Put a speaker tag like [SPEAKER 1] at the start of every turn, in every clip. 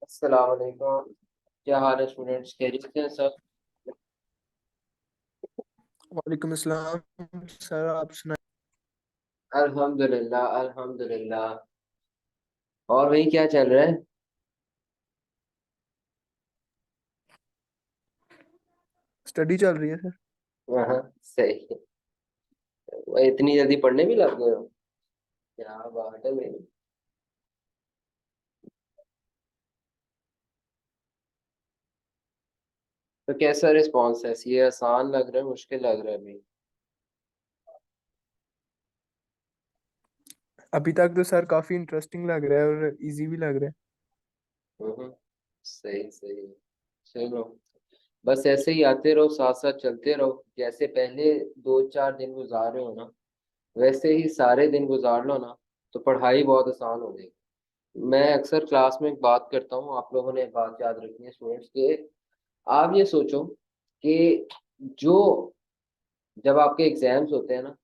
[SPEAKER 1] अस्सलाम वालेकुम। क्या हाल है स्टूडेंट्स, खैरियत से हैं सब?
[SPEAKER 2] वालेकुम अस्सलाम। सर आप सुनाए।
[SPEAKER 1] अल्हम्दुलिल्लाह अल्हम्दुलिल्लाह। और वही क्या चल रहा है?
[SPEAKER 2] स्टडी चल रही है सर।
[SPEAKER 1] हाँ, सही है। वो इतनी जल्दी पढ़ने भी लग गए हो? क्या बात है मेरी। तो कैसा रिस्पॉन्स है? ये आसान लग रहा है, मुश्किल लग रहा है अभी?
[SPEAKER 2] अभी तक तो सर काफी इंटरेस्टिंग लग रहा है और इजी भी लग रहा है।
[SPEAKER 1] हम्म, सही सही। चलो, बस ऐसे ही आते रहो, साथ साथ चलते रहो। जैसे पहले 2-4 दिन गुजार रहे हो ना, वैसे ही सारे दिन गुजार लो ना, तो पढ़ाई बहुत आसान हो जाएगी। मैं अक्सर क्लास में एक बात करता हूँ, आप लोगों ने एक बात याद रखनी है स्टूडेंट्स के। आप ये सोचो कि जो जब आपके एग्जाम्स होते हैं ना,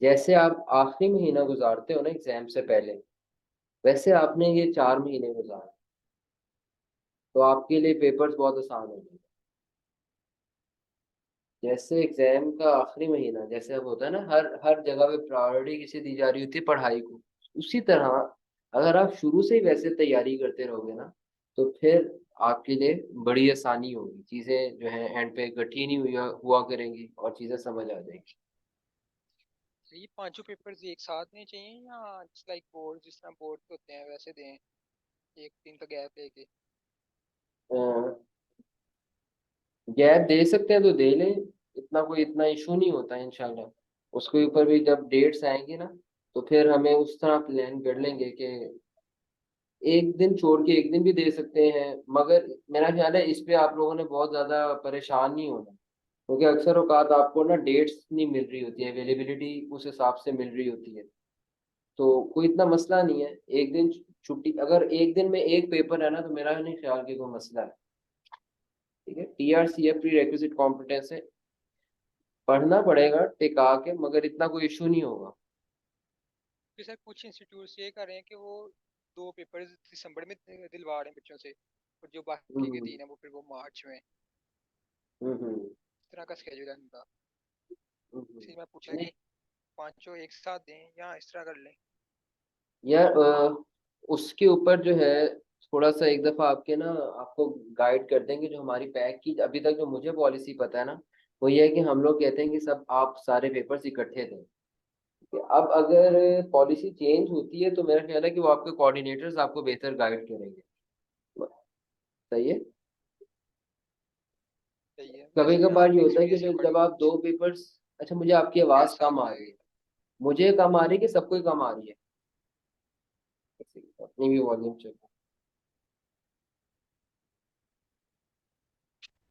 [SPEAKER 1] जैसे आप आखिरी महीना गुजारते हो ना एग्जाम से पहले, वैसे आपने ये 4 महीने गुजारे, तो आपके लिए पेपर्स बहुत आसान हो जाएंगे। जैसे एग्जाम का आखिरी महीना जैसे अब होता है ना, हर हर जगह पे प्रायोरिटी किसे दी जा रही होती है? पढ़ाई को। उसी तरह अगर आप शुरू से ही वैसे तैयारी करते रहोगे ना, तो फिर आपके लिए बड़ी आसानी होगी। चीजें जो है एंड पे कठिन ही हुआ करेंगी और चीजें समझ आ जाएंगी।
[SPEAKER 3] तो ये पांचों पेपर्स एक साथ नहीं चाहिए या लाइक बोर्ड जिस तरह बोर्ड होते हैं वैसे दें, एक दिन का गैप लेके?
[SPEAKER 1] गैप दे सकते हैं तो दे लें, इतना कोई इतना इशू नहीं होता है इंशाल्लाह। उसके ऊपर भी जब डेट्स आएंगी ना, तो फिर हमें उस तरह प्लान कर लेंगे कि एक दिन छोड़ के एक दिन भी दे सकते हैं। मगर मेरा ख्याल है इस पे आप लोगों ने बहुत ज्यादा परेशान नहीं होना, क्योंकि अक्सर औकात आपको ना डेट्स नहीं मिल रही होती है, अवेलेबिलिटी उस हिसाब से मिल रही होती है। तो कोई इतना मसला नहीं है। एक दिन छुट्टी, अगर एक दिन में एक पेपर है ना, तो मेरा नहीं ख्याल कि कोई मसला है। ठीक है, टीआरसी है, प्री रेक्विजिट कॉम्पिटेंस है। पढ़ना पड़ेगा टिका के, मगर इतना कोई इशू नहीं होगा।
[SPEAKER 3] फिर सर कुछ इंस्टीट्यूट्स ये कर रहे हैं कि वो दो पेपर्स दिसंबर में दिलवा रहे हैं बच्चों से, और जो बाकी के
[SPEAKER 1] हम्म
[SPEAKER 3] तीन है वो फिर वो मार्च में। इस
[SPEAKER 1] हम्म।
[SPEAKER 3] तरह का स्केड्यूल है उनका।
[SPEAKER 1] हम्म।
[SPEAKER 3] इसलिए मैं पूछा
[SPEAKER 1] नहीं
[SPEAKER 3] कि पांचों एक साथ दें या इस तरह कर लें।
[SPEAKER 1] यार, उसके ऊपर जो है थोड़ा सा एक दफा आपके ना, आपको गाइड कर देंगे। जो हमारी पैक की अभी तक जो मुझे पॉलिसी पता है ना, वो ये है कि हम लोग कहते हैं कि सब आप सारे पेपर्स इकट्ठे दें। कि अब अगर पॉलिसी चेंज होती है तो मेरा ख्याल है कि वो आपके कोऑर्डिनेटर्स आपको बेहतर गाइड करेंगे। सही है।
[SPEAKER 3] सही है,
[SPEAKER 1] कभी
[SPEAKER 3] वैसे मैं
[SPEAKER 1] कभार ये
[SPEAKER 3] आपके
[SPEAKER 1] होता है कि
[SPEAKER 3] एक्सपीरियंस के
[SPEAKER 1] जब
[SPEAKER 3] अकॉर्डिंग
[SPEAKER 1] आप
[SPEAKER 3] कुछ
[SPEAKER 1] दो पेपर्स। अच्छा, मुझे आपकी आवाज
[SPEAKER 3] ऐसा
[SPEAKER 1] कम आ रही
[SPEAKER 3] बताएं।
[SPEAKER 1] है। मुझे कम आ रही है कि सबको ही कम आ रही है? अपनी भी वॉल्यूम चेक।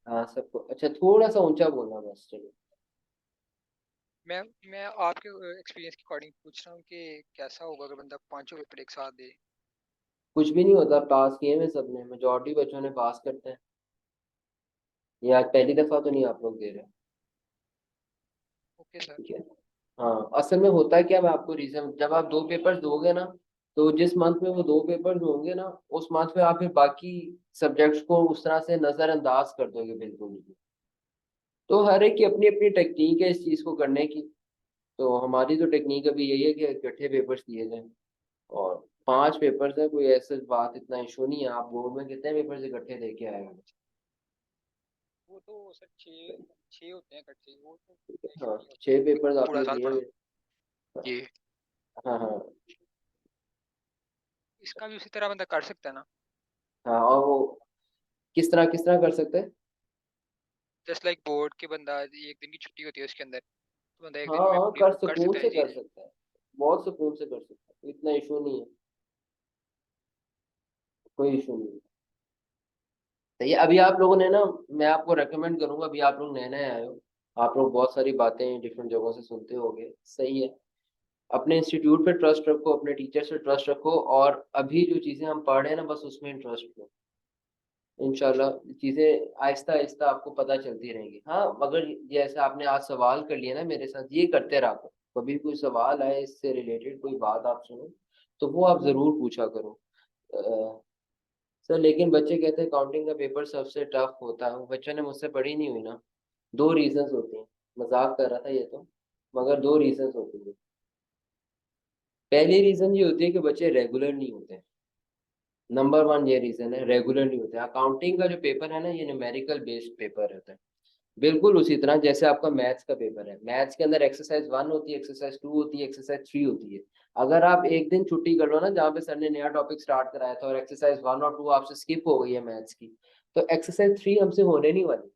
[SPEAKER 1] हाँ सबको, अच्छा थोड़ा सा ऊंचा बोलना बस, चलो।
[SPEAKER 3] मैं मैं आपके एक्सपीरियंस के अकॉर्डिंग पूछ रहा हूँ कि कैसा होगा अगर बंदा पांचों पेपर एक साथ दे।
[SPEAKER 1] कुछ भी नहीं होता, पास किए में सबने, मेजोरिटी बच्चों ने पास करते हैं। ये आज पहली दफा तो नहीं आप लोग दे रहे?
[SPEAKER 3] Okay sir.
[SPEAKER 1] ठीक है। हाँ, असल में होता है क्या, मैं आपको रीजन, जब आप दो पेपर्स दोगे ना, तो जिस मंथ में वो दो पेपर्स होंगे ना, उस मंथ में आप फिर बाकी सब्जेक्ट्स को उस तरह से नजरअंदाज कर दोगे बिल्कुल ही। तो हर एक की अपनी अपनी टेक्निक है इस चीज को करने की। तो हमारी तो टेक्निक अभी यही है कि इकट्ठे पेपर्स दिए जाएं। और 5 पेपर्स है, कोई ऐसा बात, इतना इशू नहीं है। आप बोर्ड में कितने पेपर्स इकट्ठे दे के आए हो?
[SPEAKER 3] वो तो सर छः छः होते हैं इकट्ठे, वो तो इशू
[SPEAKER 1] हाँ,
[SPEAKER 3] नहीं होता,
[SPEAKER 1] 6 पेपर्स
[SPEAKER 3] पूरा
[SPEAKER 1] आपने
[SPEAKER 3] साल
[SPEAKER 1] दिए
[SPEAKER 3] पढ़ा
[SPEAKER 1] हुए।
[SPEAKER 3] ये।
[SPEAKER 1] हाँ हाँ।
[SPEAKER 3] इसका भी उसी तरह बंदा कर सकता है ना?
[SPEAKER 1] हाँ, और वो किस तरह कर सकते हैं?
[SPEAKER 3] जस्ट लाइक बोर्ड के बंदा एक दिन की छुट्टी होती है उसके अंदर, तो बंदा एक
[SPEAKER 1] हाँ
[SPEAKER 3] दिन में
[SPEAKER 1] हाँ,
[SPEAKER 3] पूरी
[SPEAKER 1] कर
[SPEAKER 3] कर
[SPEAKER 1] सुकून
[SPEAKER 3] सकता है
[SPEAKER 1] से
[SPEAKER 3] ये
[SPEAKER 1] कर
[SPEAKER 3] चीज़।
[SPEAKER 1] सकते हैं। बहुत सुकून से कर सकते हैं, इतना इशू नहीं है। कोई इशू नहीं है। तो ये अभी आप लोगों ने ना, मैं आपको रेकमेंड करूंगा, अभी आप लोग नए नए आए हो, आप लोग बहुत सारी बातें डिफरेंट जगहों से सुनते होगे, सही है। अपने इंस्टीट्यूट पे ट्रस्ट रखो, अपने टीचर्स पे ट्रस्ट रखो, और अभी जो चीज़ें हम पढ़ रहे हैं ना, बस उसमें इंटरेस्ट लो। इंशाल्लाह चीज़ें आहिस्ता आहिस्ता आपको पता चलती रहेंगी। हाँ, मगर जैसे आपने आज सवाल कर लिया ना मेरे साथ, ये करते रहा करो। कभी कोई सवाल आए इससे रिलेटेड, कोई बात आप सुनो, तो वो आप ज़रूर पूछा करो। सर लेकिन बच्चे कहते हैं अकाउंटिंग का पेपर सबसे टफ होता है, वो बच्चों ने मुझसे पढ़ी नहीं हुई ना। दो रीजंस होती हैं, मजाक कर रहा था ये तो, मगर दो रीजंस होती हैं। पहली रीजन ये होती है कि बच्चे रेगुलर नहीं होते। नंबर वन ये रीजन है, रेगुलर नहीं होते। अकाउंटिंग का जो पेपर है ना, ये न्यूमेरिकल बेस्ड पेपर रहता है। बिल्कुल उसी तरह जैसे आपका मैथ्स का पेपर है, मैथ्स के अंदर एक्सरसाइज 1 होती है, एक्सरसाइज 2 होती है, एक्सरसाइज 3 होती है। अगर आप एक दिन छुट्टी कर लो ना, जहाँ पे सर ने नया टॉपिक स्टार्ट कराया था, और एक्सरसाइज 1 और 2 आपसे स्किप हो गई है मैथ्स की, तो एक्सरसाइज 3 हमसे होने नहीं वाली,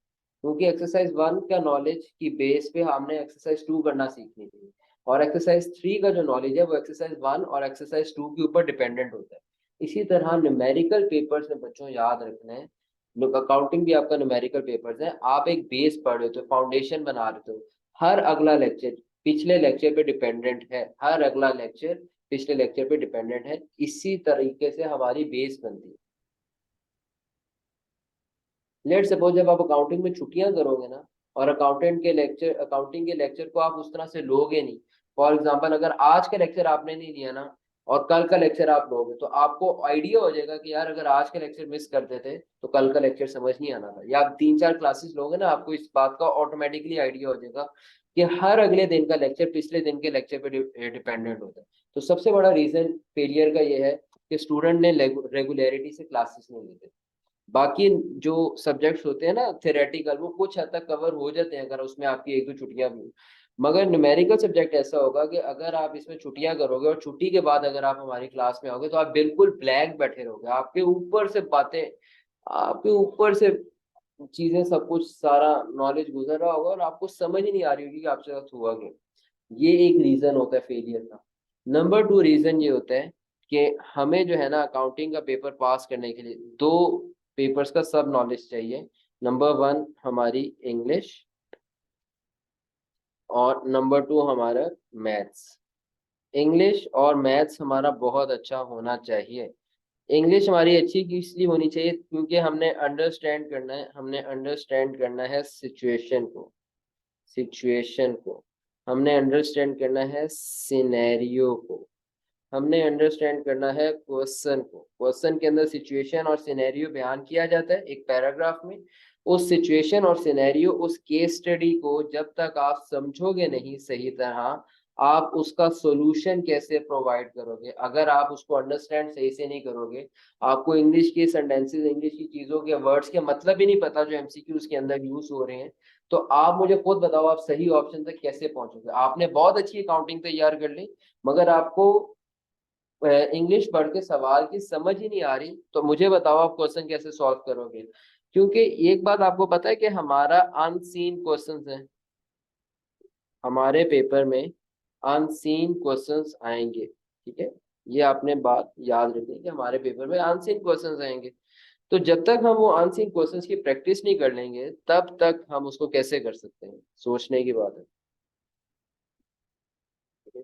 [SPEAKER 1] क्योंकि एक्सरसाइज 1 का नॉलेज की बेस पे हमने एक्सरसाइज 2 करना सीखनी थी। और एक्सरसाइज 3 का जो नॉलेज है वो एक्सरसाइज 1 और एक्सरसाइज 2 के ऊपर डिपेंडेंट होता है। इसी तरह न्यूमेरिकल पेपर्स में बच्चों याद रखना है, लोग अकाउंटिंग भी आपका न्यूमेरिकल पेपर्स है, आप एक बेस पढ़ रहे हो, फाउंडेशन बना रहे हो। हर अगला लेक्चर पिछले लेक्चर पे डिपेंडेंट है, हर अगला लेक्चर पिछले लेक्चर पे डिपेंडेंट है। इसी तरीके से हमारी बेस बनती है। लेट सपोज जब आप अकाउंटिंग में छुट्टियां करोगे ना, और अकाउंटिंग के लेक्चर को आप उस तरह से लोगे नहीं। फॉर एग्जांपल अगर आज का लेक्चर आपने नहीं लिया ना, और कल का लेक्चर आप लोगे, तो आपको आइडिया हो जाएगा कि यार अगर आज का लेक्चर मिस करते थे तो कल का लेक्चर समझ नहीं आना था। या आप 3-4 क्लासेस लोगे ना, आपको इस बात का ऑटोमेटिकली आइडिया हो जाएगा कि हर अगले दिन का लेक्चर पिछले दिन के लेक्चर पे डिपेंडेंट होता है। तो सबसे बड़ा रीजन फेलियर का ये है कि स्टूडेंट ने रेगुलरिटी से क्लासेस नहीं लेते। बाकी जो सब्जेक्ट्स होते हैं ना थ्योरेटिकल, वो कुछ हद तक कवर हो जाते हैं अगर उसमें आपकी एक दो छुट्टियां भी हो। मगर न्यूमेरिकल सब्जेक्ट ऐसा होगा कि अगर आप इसमें छुट्टियां करोगे और छुट्टी के बाद अगर आप हमारी क्लास में आओगे, तो आप बिल्कुल ब्लैंक बैठे रहोगे। आपके ऊपर से चीजें, सब कुछ सारा नॉलेज गुजर रहा होगा और आपको समझ ही नहीं आ रही होगी कि आपके साथ हुआ क्या। ये एक रीजन होता है फेलियर का। नंबर 2 रीजन ये होता है कि हमें जो है ना अकाउंटिंग का पेपर पास करने के लिए दो पेपर्स का सब नॉलेज चाहिए। नंबर 1 हमारी इंग्लिश, और नंबर 2 हमारा मैथ्स। इंग्लिश और मैथ्स हमारा बहुत अच्छा होना चाहिए। इंग्लिश हमारी अच्छी इसलिए होनी चाहिए क्योंकि हमने अंडरस्टैंड करना है सिचुएशन को, हमने अंडरस्टैंड करना है सिनेरियो को, हमने अंडरस्टैंड करना है क्वेश्चन के अंदर सिचुएशन और सिनेरियो बयान किया जाता है एक पैराग्राफ में। उस सिचुएशन और सिनेरियो, उस केस स्टडी को जब तक आप समझोगे नहीं सही तरह, आप उसका सॉल्यूशन कैसे प्रोवाइड करोगे अगर आप उसको अंडरस्टैंड सही से नहीं करोगे। आपको इंग्लिश के सेंटेंसेस, इंग्लिश की चीजों के वर्ड्स के मतलब ही नहीं पता जो एमसीक्यूज के अंदर यूज हो रहे हैं, तो आप मुझे खुद बताओ आप सही ऑप्शन तक कैसे पहुंचोगे। आपने बहुत अच्छी अकाउंटिंग तैयार कर ली, मगर आपको इंग्लिश पढ़ के सवाल की समझ ही नहीं आ रही, तो मुझे बताओ आप क्वेश्चन कैसे सॉल्व करोगे। क्योंकि एक बात आपको पता है कि हमारा अनसीन क्वेश्चंस है, हमारे पेपर में अनसीन क्वेश्चंस आएंगे। ठीक है, ये आपने बात याद रखनी है कि हमारे पेपर में अनसीन क्वेश्चंस आएंगे। तो जब तक हम वो अनसीन क्वेश्चंस की प्रैक्टिस नहीं कर लेंगे, तब तक हम उसको कैसे कर सकते हैं, सोचने की बात है। ठीक है?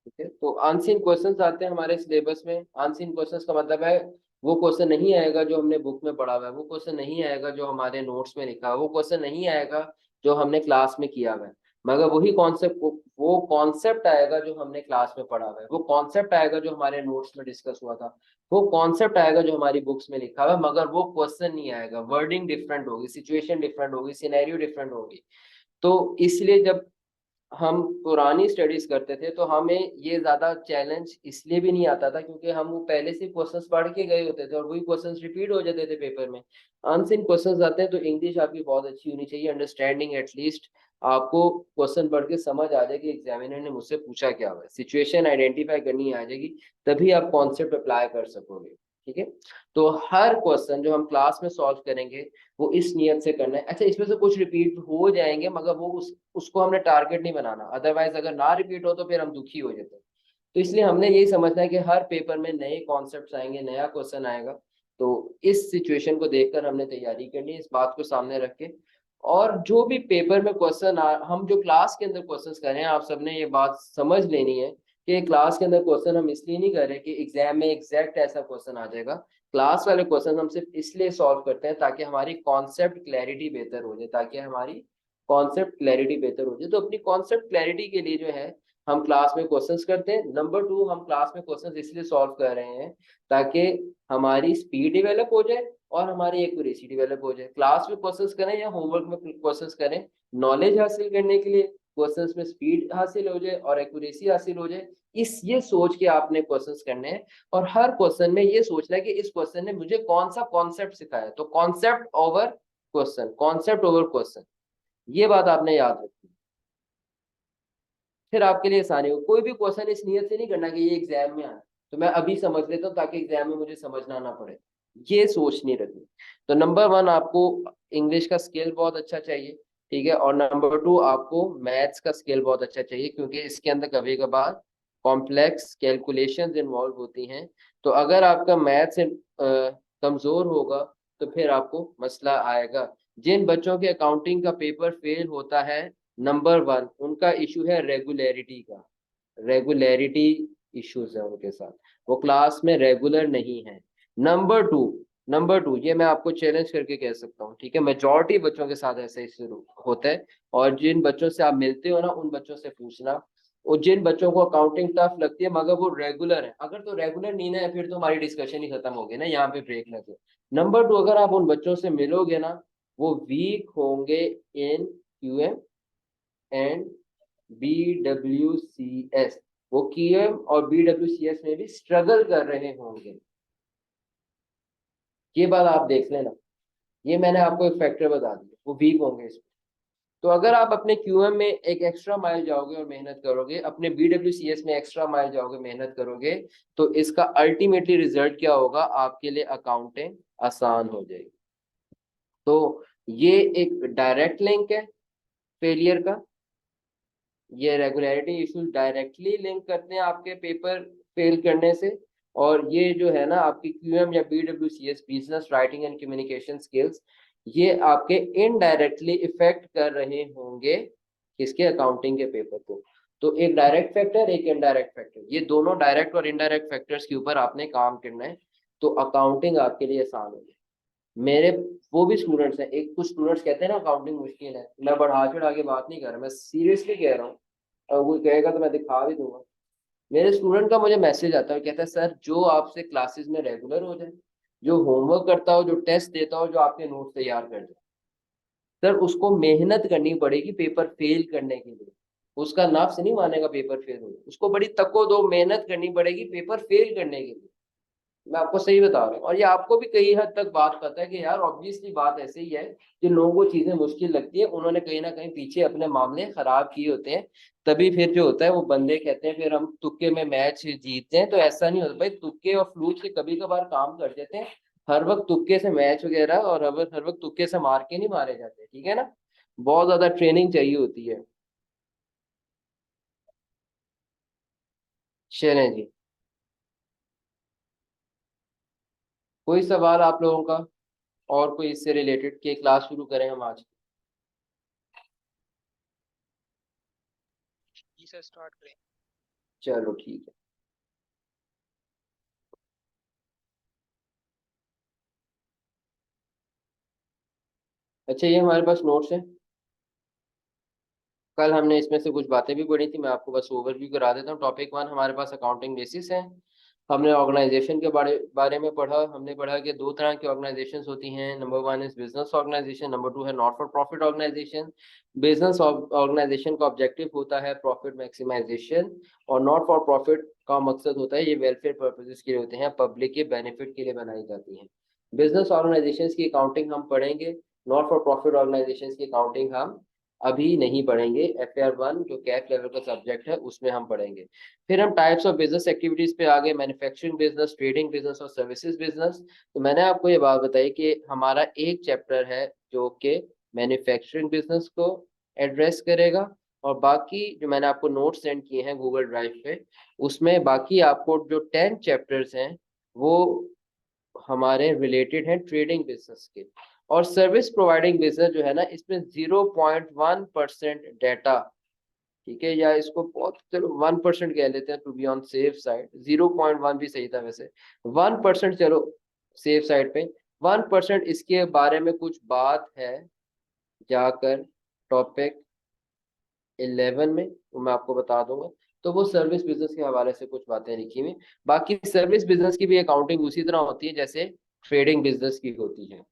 [SPEAKER 1] ठीक है, तो अनसीन क्वेश्चंस आते हैं हमारे सिलेबस में। अनसीन क्वेश्चंस का मतलब है वो क्वेश्चन नहीं आएगा जो हमने बुक में पढ़ा हुआ है, वो क्वेश्चन नहीं आएगा जो हमारे नोट्स में लिखा है, वो क्वेश्चन नहीं आएगा जो हमने क्लास में किया हुआ है। मगर वही कॉन्सेप्ट, वो कॉन्सेप्ट आएगा जो हमने क्लास में पढ़ा हुआ है, वो कॉन्सेप्ट आएगा जो हमारे नोट्स में डिस्कस हुआ था, वो कॉन्सेप्ट आएगा जो हमारी बुक्स में लिखा हुआ है, मगर वो क्वेश्चन नहीं आएगा। वर्डिंग डिफरेंट होगी, सिचुएशन डिफरेंट होगी, सिनेरियो डिफरेंट होगी। तो इसलिए जब हम पुरानी स्टडीज करते थे तो हमें ये ज्यादा चैलेंज इसलिए भी नहीं आता था क्योंकि हम वो पहले से क्वेश्चंस पढ़ के गए होते थे और वही क्वेश्चंस रिपीट हो जाते थे पेपर में। अनसीन क्वेश्चंस आते हैं तो इंग्लिश आपकी बहुत अच्छी होनी चाहिए, अंडरस्टैंडिंग एटलीस्ट आपको क्वेश्चन पढ़ के समझ आ जाएगी एग्जामिनर ने मुझसे पूछा क्या हुआ है, सिचुएशन आइडेंटिफाई करनी आ जाएगी, तभी आप कॉन्सेप्ट अप्लाई कर सकोगे। ठीक है, तो हर क्वेश्चन जो हम क्लास में सॉल्व करेंगे वो इस नियत से करना है। अच्छा, इसमें से कुछ रिपीट हो जाएंगे मगर वो उसको हमने टारगेट नहीं बनाना, अदरवाइज अगर ना रिपीट हो तो फिर हम दुखी हो जाते हैं। तो इसलिए हमने यही समझना है कि हर पेपर में नए कॉन्सेप्ट्स आएंगे, नया क्वेश्चन आएगा। तो इस सिचुएशन को देखकर हमने तैयारी करनी है, इस बात को सामने रख के। और जो भी पेपर में क्वेश्चन हम जो क्लास के अंदर क्वेश्चंस कर रहे हैं, आप सबने ये बात समझ लेनी है कि क्लास के अंदर क्वेश्चन हम इसलिए नहीं कर रहे कि एग्जाम में एग्जैक्ट ऐसा क्वेश्चन आ जाएगा। क्लास वाले क्वेश्चन हम सिर्फ इसलिए सॉल्व करते हैं ताकि हमारी कॉन्सेप्ट क्लैरिटी बेहतर हो जाए, ताकि हमारी कॉन्सेप्ट क्लैरिटी बेहतर हो जाए। तो अपनी कॉन्सेप्ट क्लैरिटी के लिए जो है हम क्लास में क्वेश्चंस करते हैं। नंबर 2, हम क्लास में क्वेश्चंस इसलिए सॉल्व कर रहे हैं ताकि हमारी स्पीड डेवलप हो जाए और हमारी एक्यूरेसी डेवलप हो जाए। क्लास में क्वेश्चंस करें या होमवर्क में क्वेश्चंस करें, नॉलेज हासिल करने के लिए, क्वेश्चंस में स्पीड हासिल हो जाए और एक्यूरेसी हासिल हो जाए, इस ये सोच के आपने क्वेश्चंस करने हैं। और हर क्वेश्चन में ये सोचना है कि इस क्वेश्चन ने मुझे कौन सा कॉन्सेप्ट सिखाया। तो concept over question, concept over question, ये बात आपने याद रखनी। फिर आपके लिए आसानी हो। कोई भी क्वेश्चन इस नीयत से नहीं करना कि ये एग्जाम में आए तो मैं अभी समझ लेता हूँ ताकि एग्जाम में मुझे समझना ना पड़े, ये सोच नहीं रखनी। तो नंबर 1 आपको इंग्लिश का स्किल बहुत अच्छा चाहिए, ठीक है। और नंबर 2 आपको मैथ्स का स्किल बहुत अच्छा चाहिए, क्योंकि इसके अंदर कभी कभार कॉम्प्लेक्स कैलकुलेशंस इन्वॉल्व होती हैं। तो अगर आपका मैथ्स कमजोर होगा तो फिर आपको मसला आएगा। जिन बच्चों के अकाउंटिंग का पेपर फेल होता है, नंबर 1 उनका इशू है रेगुलरिटी का। रेगुलरिटी इश्यूज है उनके साथ, वो क्लास में रेगुलर नहीं है। नंबर टू ये मैं आपको चैलेंज करके कह सकता हूँ, ठीक है। मेजॉरिटी बच्चों के साथ ऐसे शुरू होता है। और जिन बच्चों से आप मिलते हो ना, उन बच्चों से पूछना, और जिन बच्चों को अकाउंटिंग टफ लगती है मगर वो रेगुलर है, अगर तो रेगुलर नहीं ना है फिर तो हमारी डिस्कशन ही खत्म होगी ना, यहाँ पे ब्रेक लगे। नंबर 2, अगर आप उन बच्चों से मिलोगे ना, वो वीक होंगे इन क्यूएम एंड BWCS। वो क्यूएम और BWCS में भी स्ट्रगल कर रहे होंगे, ये बात आप देख लेना। ये मैंने आपको एक फैक्टर बता दिया, वो वीक होंगे इसमें। तो अगर आप अपने क्यूएम में एक एक्स्ट्रा माइल जाओगे और मेहनत करोगे, अपने BWCS में एक्स्ट्रा माइल जाओगे, मेहनत करोगे, तो इसका अल्टीमेटली रिजल्ट क्या होगा, आपके लिए अकाउंटिंग आसान हो जाएगी। तो ये एक डायरेक्ट लिंक है फेलियर का। ये रेगुलरिटी इश्यूज डायरेक्टली लिंक करते हैं आपके पेपर फेल करने से। और ये जो है ना आपकी क्यूएम या BWCS, business writing and communication skills, ये आपके इनडायरेक्टली इफेक्ट कर रहे होंगे किसके, अकाउंटिंग के पेपर को। तो एक डायरेक्ट फैक्टर, एक इनडायरेक्ट फैक्टर, ये दोनों डायरेक्ट और इनडायरेक्ट फैक्टर्स के ऊपर आपने काम करना है, तो अकाउंटिंग आपके लिए आसान होगी। मेरे वो भी स्टूडेंट्स हैं, एक कुछ स्टूडेंट्स कहते हैं ना अकाउंटिंग मुश्किल है, मैं बढ़ा चढ़ा के बात नहीं कर रहा, मैं सीरियसली कह रहा हूँ। और वो कहेगा तो मैं दिखा भी दूंगा। मेरे स्टूडेंट का मुझे मैसेज आता है, कहता है सर जो आपसे क्लासेस में रेगुलर हो जाए, जो होमवर्क करता हो, जो टेस्ट देता हो, जो आपके नोट्स तैयार कर जाए, सर उसको मेहनत करनी पड़ेगी पेपर फेल करने के लिए। उसका नफ्स नहीं मानेगा पेपर फेल हो, उसको बड़ी तको दो मेहनत करनी पड़ेगी पेपर फेल करने के लिए। मैं आपको सही बता रहा हूँ। और ये आपको भी कई हद तक बात पता है कि यार ऑब्वियसली बात ऐसे ही है, जिन लोगों को चीजें मुश्किल लगती है उन्होंने कहीं ना कहीं पीछे अपने मामले खराब किए होते हैं, तभी फिर जो होता है वो बंदे कहते हैं फिर हम तुक्के में मैच जीतते हैं। तो ऐसा नहीं होता भाई, तुक्के और फ्लूक से कभी कभार काम कर देते हैं। हर वक्त तुक्के से मैच वगैरह और हर वक्त तुक्के से मार के नहीं मारे जाते, ठीक है ना। बहुत ज्यादा ट्रेनिंग चाहिए होती है। चलें जी, कोई सवाल आप लोगों का और कोई इससे रिलेटेड के क्लास शुरू करें हम आज।
[SPEAKER 3] जी सर, स्टार्ट करें।
[SPEAKER 1] चलो ठीक है। अच्छा, ये हमारे पास नोट्स हैं। कल हमने इसमें से कुछ बातें भी पढ़ी थी, मैं आपको बस ओवरव्यू करा देता हूँ। टॉपिक 1 हमारे पास अकाउंटिंग बेसिस है। हमने ऑर्गेनाइजेशन के बारे में पढ़ा। हमने पढ़ा कि दो तरह की ऑर्गेनाइजेशंस होती हैं। Number 1 is business organisation, number 2 है not for profit organisation. Business organisation का ऑब्जेक्टिव होता है प्रॉफिट मैक्सिमाइजेशन, और नॉट फॉर प्रॉफिट का मकसद होता है, ये वेलफेयर पर्पजेस के लिए होते हैं, पब्लिक के बेनिफिट के लिए बनाई जाती हैं। बिजनेस ऑर्गेनाइजेशंस की अकाउंटिंग हम पढ़ेंगे, नॉट फॉर प्रॉफिट ऑर्गेनाइजेशंस की अकाउंटिंग हम अभी नहीं पढ़ेंगे। FR1 जो कैप लेवल का सब्जेक्ट है उसमें हम पढ़ेंगे। फिर हम टाइप्स ऑफ बिजनेस एक्टिविटीज पे आगे, मैन्युफैक्चरिंग बिजनेस, ट्रेडिंग बिजनेस और सर्विसेज बिजनेस। तो मैंने आपको ये बात बताई कि हमारा एक चैप्टर है जो कि मैन्युफैक्चरिंग बिजनेस को एड्रेस करेगा, और बाकी जो मैंने आपको नोट सेंड किए हैं गूगल ड्राइव पे, उसमें बाकी आपको जो 10 चैप्टर्स हैं वो हमारे रिलेटेड हैं ट्रेडिंग बिजनेस के। और सर्विस प्रोवाइडिंग बिजनेस जो है ना, इसमें 0.1% डाटा, ठीक है, या इसको बहुत, चलो 1% कह लेते हैं to be on safe side, 0.1 भी सही था वैसे, 1% चलो सेफ साइड पे, 1% इसके बारे में कुछ बात है, जाकर टॉपिक 11 में वो मैं आपको बता दूंगा। तो वो सर्विस बिजनेस के हवाले से कुछ बातें लिखी हुई। बाकी सर्विस बिजनेस की भी अकाउंटिंग उसी तरह होती है जैसे ट्रेडिंग बिजनेस की होती है।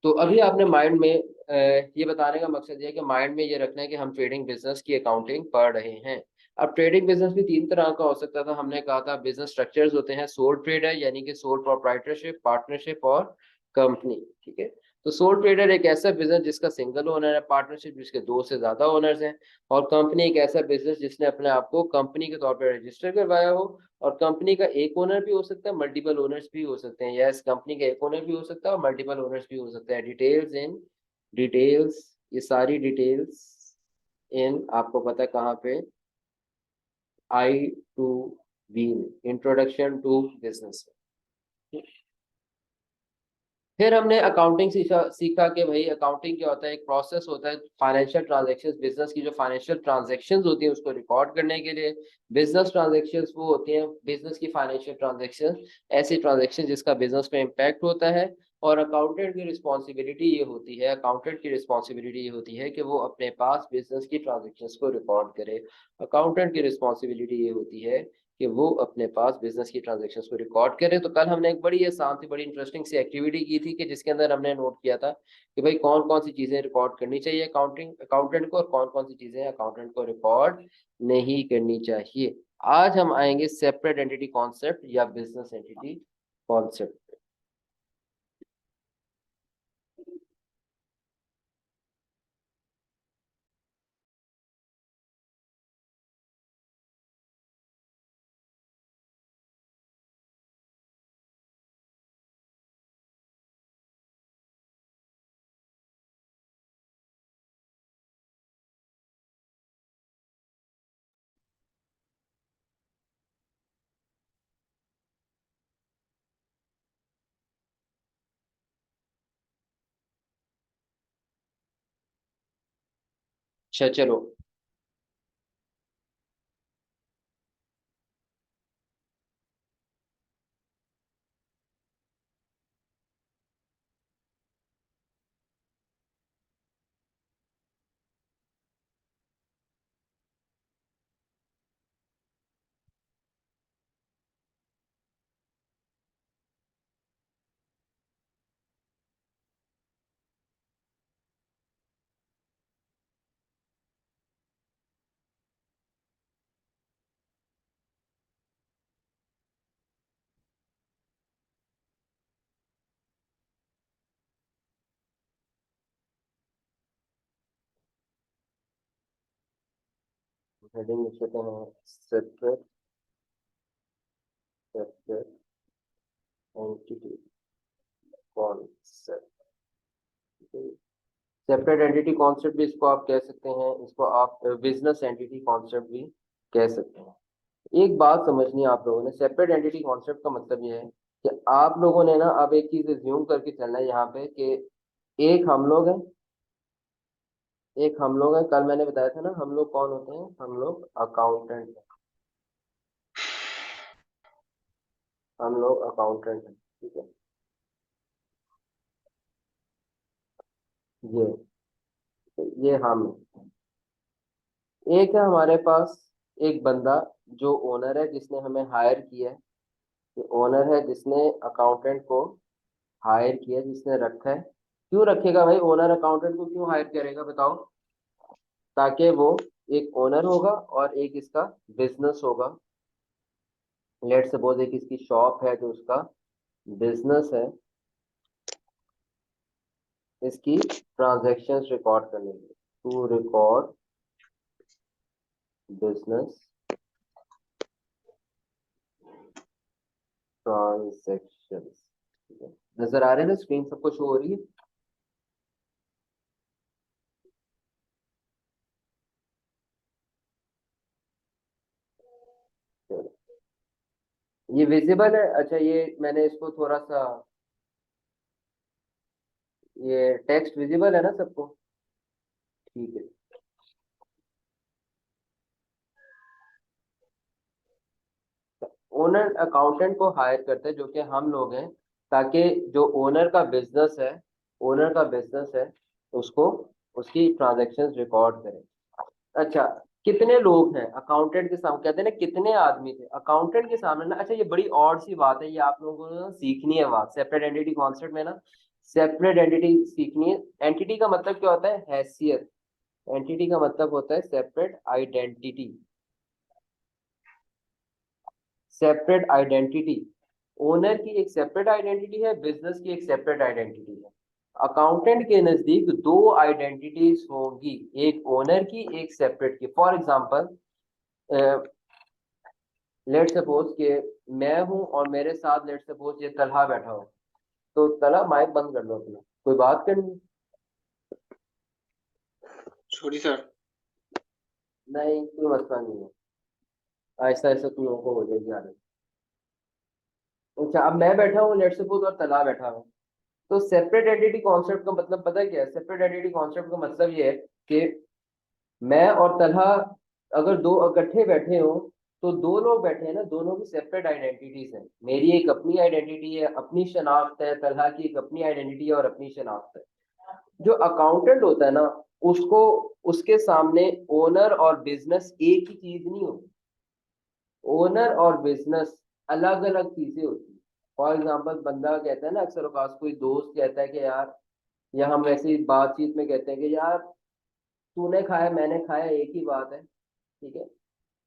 [SPEAKER 1] तो अभी आपने माइंड में ये बताने का मकसद ये है कि माइंड में ये रखना है कि हम ट्रेडिंग बिजनेस की अकाउंटिंग पढ़ रहे हैं। अब ट्रेडिंग बिजनेस भी तीन तरह का हो सकता था, हमने कहा था बिजनेस स्ट्रक्चर्स होते हैं, सोल ट्रेडर यानी कि सोल प्रोप्राइटरशिप, पार्टनरशिप और कंपनी, ठीक है। तो सोल ट्रेडर एक ऐसा बिजनेस जिसका सिंगल ओनर है, पार्टनरशिप जिसके दो से ज्यादा ओनर्स हैं, और कंपनी एक ऐसा बिजनेस जिसने अपने आप को कंपनी के तौर पर रजिस्टर करवाया हो। और कंपनी का एक ओनर भी हो सकता है, मल्टीपल ओनर्स भी हो सकते हैं, यस कंपनी का एक ओनर भी हो सकता है और मल्टीपल ओनर्स भी हो सकते हैं। डिटेल्स, ये सारी डिटेल्स इन आपको पता है कहाँ पे, I2B, इंट्रोडक्शन टू बिजनेस। फिर हमने अकाउंटिंग सीखा कि भाई अकाउंटिंग क्या होता है, एक प्रोसेस होता है फाइनेंशियल ट्रांजैक्शंस, बिजनेस की जो फाइनेंशियल ट्रांजैक्शंस होती हैं उसको रिकॉर्ड करने के लिए। बिजनेस ट्रांजैक्शंस वो होती हैं, बिजनेस की फाइनेंशियल ट्रांजैक्शंस, ऐसी ट्रांजैक्शन जिसका बिजनेस पे इम्पैक्ट होता है। और अकाउंटेंट की रिस्पॉन्सिबिलिटी ये होती है, अकाउंटेंट की रिस्पॉन्सिबिलिटी ये होती है कि वो अपने पास बिजनेस की ट्रांजेक्शन्स को रिकॉर्ड करे। अकाउंटेंट की रिस्पॉन्सिबिलिटी ये होती है कि वो अपने पास बिजनेस की ट्रांजैक्शंस को रिकॉर्ड करे। तो कल हमने एक बड़ी आसान थी, बड़ी इंटरेस्टिंग सी एक्टिविटी की थी कि जिसके अंदर हमने नोट किया था कि भाई कौन कौन सी चीजें रिकॉर्ड करनी चाहिए अकाउंटेंट को, और कौन कौन सी चीजें अकाउंटेंट को रिकॉर्ड नहीं करनी चाहिए। आज हम आएंगे सेपरेट एंटिटी कॉन्सेप्ट या बिजनेस एंटिटी कॉन्सेप्ट। अच्छा चलो, हेडिंग लिख लेते हैं separate separate entity concept. Separate entity concept भी इसको आप कह सकते हैं, इसको आप बिजनेस एंटिटी कॉन्सेप्ट भी कह सकते हैं। एक बात समझनी है आप लोगों ने, सेपरेट एंटिटी कॉन्सेप्ट का मतलब ये है कि आप लोगों ने ना अब एक चीज ज्यूम करके चलना है यहाँ पे कि एक हम लोग हैं, एक हम लोग हैं, कल मैंने बताया था ना हम लोग कौन होते हैं, हम लोग अकाउंटेंट हैं, हम लोग अकाउंटेंट हैं, ठीक है। ये ये हम हैं। एक है हमारे पास एक बंदा जो ओनर है जिसने हमें हायर किया है, ये ओनर है जिसने अकाउंटेंट को हायर किया, जिसने रखा है। क्यों रखेगा भाई ओनर अकाउंटेंट को क्यों हायर करेगा बताओ? ताकि वो एक ओनर होगा और एक इसका बिजनेस होगा। लेट सपोज एक इसकी शॉप है जो उसका बिजनेस है, इसकी ट्रांजैक्शंस रिकॉर्ड करने के लिए, टू रिकॉर्ड बिजनेस ट्रांजैक्शंस। नजर आ रहे हैं ना, स्क्रीन सबको शो हो रही है? चलो, ये विजिबल है? अच्छा, ये मैंने इसको थोड़ा सा ये टेक्स्ट विजिबल है ना सबको? ठीक है। ओनर अकाउंटेंट को हायर करते हैं जो कि हम लोग हैं, ताकि जो ओनर का बिजनेस है उसको, उसकी ट्रांजैक्शंस रिकॉर्ड करें। अच्छा, कितने लोग हैं अकाउंटेंट के सामने, कहते हैं ना कितने आदमी थे अकाउंटेंट के सामने ना। अच्छा, ये बड़ी ऑड सी बात है, ये आप लोगों को ना सीखनी है बात, सेपरेट एंटिटी कॉन्सेप्ट में ना सेपरेट एंटिटी सीखनी है। एंटिटी का मतलब क्या होता है? हैसियत। एंटिटी का मतलब होता है separate identity. Separate identity, owner की एक सेपरेट आइडेंटिटी है, बिजनेस की एक सेपरेट आइडेंटिटी है। अकाउंटेंट के नजदीक दो आइडेंटिटीज होंगी, एक ओनर की एक सेपरेट की। फॉर एग्जांपल, लेट सपोज कि मैं हूं और मेरे साथ लेट सपोज ये तलहा बैठा हो, तो तलहा माइक बंद कर लो अपना, कोई बात करनी है?
[SPEAKER 4] Sorry sir.
[SPEAKER 1] नहीं, कोई मसला नहीं है, ऐसा ऐसा तुम लोगों को हो जाएगी आदत। अच्छा, अब मैं बैठा हूँ लेट सपोज और तलहा बैठा हूँ, तो सेपरेट आइडेंटिटी कॉन्सेप्ट का मतलब पता है क्या है? सेपरेट आइडेंटिटी कॉन्सेप्ट का मतलब ये है कि मैं और तलहा अगर दो इकट्ठे बैठे हो, तो दो लोग बैठे हैं ना, दोनों की सेपरेट आइडेंटिटीज हैं। मेरी एक अपनी आइडेंटिटी है, अपनी शनाख्त है, तलहा की एक अपनी आइडेंटिटी है और अपनी शनाख्त है। जो अकाउंटेंट होता है ना, उसको, उसके सामने ओनर और बिजनेस एक ही चीज नहीं होती। ओनर और बिजनेस अलग अलग चीजें होती हैं। फॉर एग्जाम्पल, बंदा कहता है ना, अक्सर औकात कोई दोस्त कहता है कि यार, या हम ऐसी बातचीत में कहते हैं कि यार तूने खाया मैंने खाया एक ही बात है, ठीक है,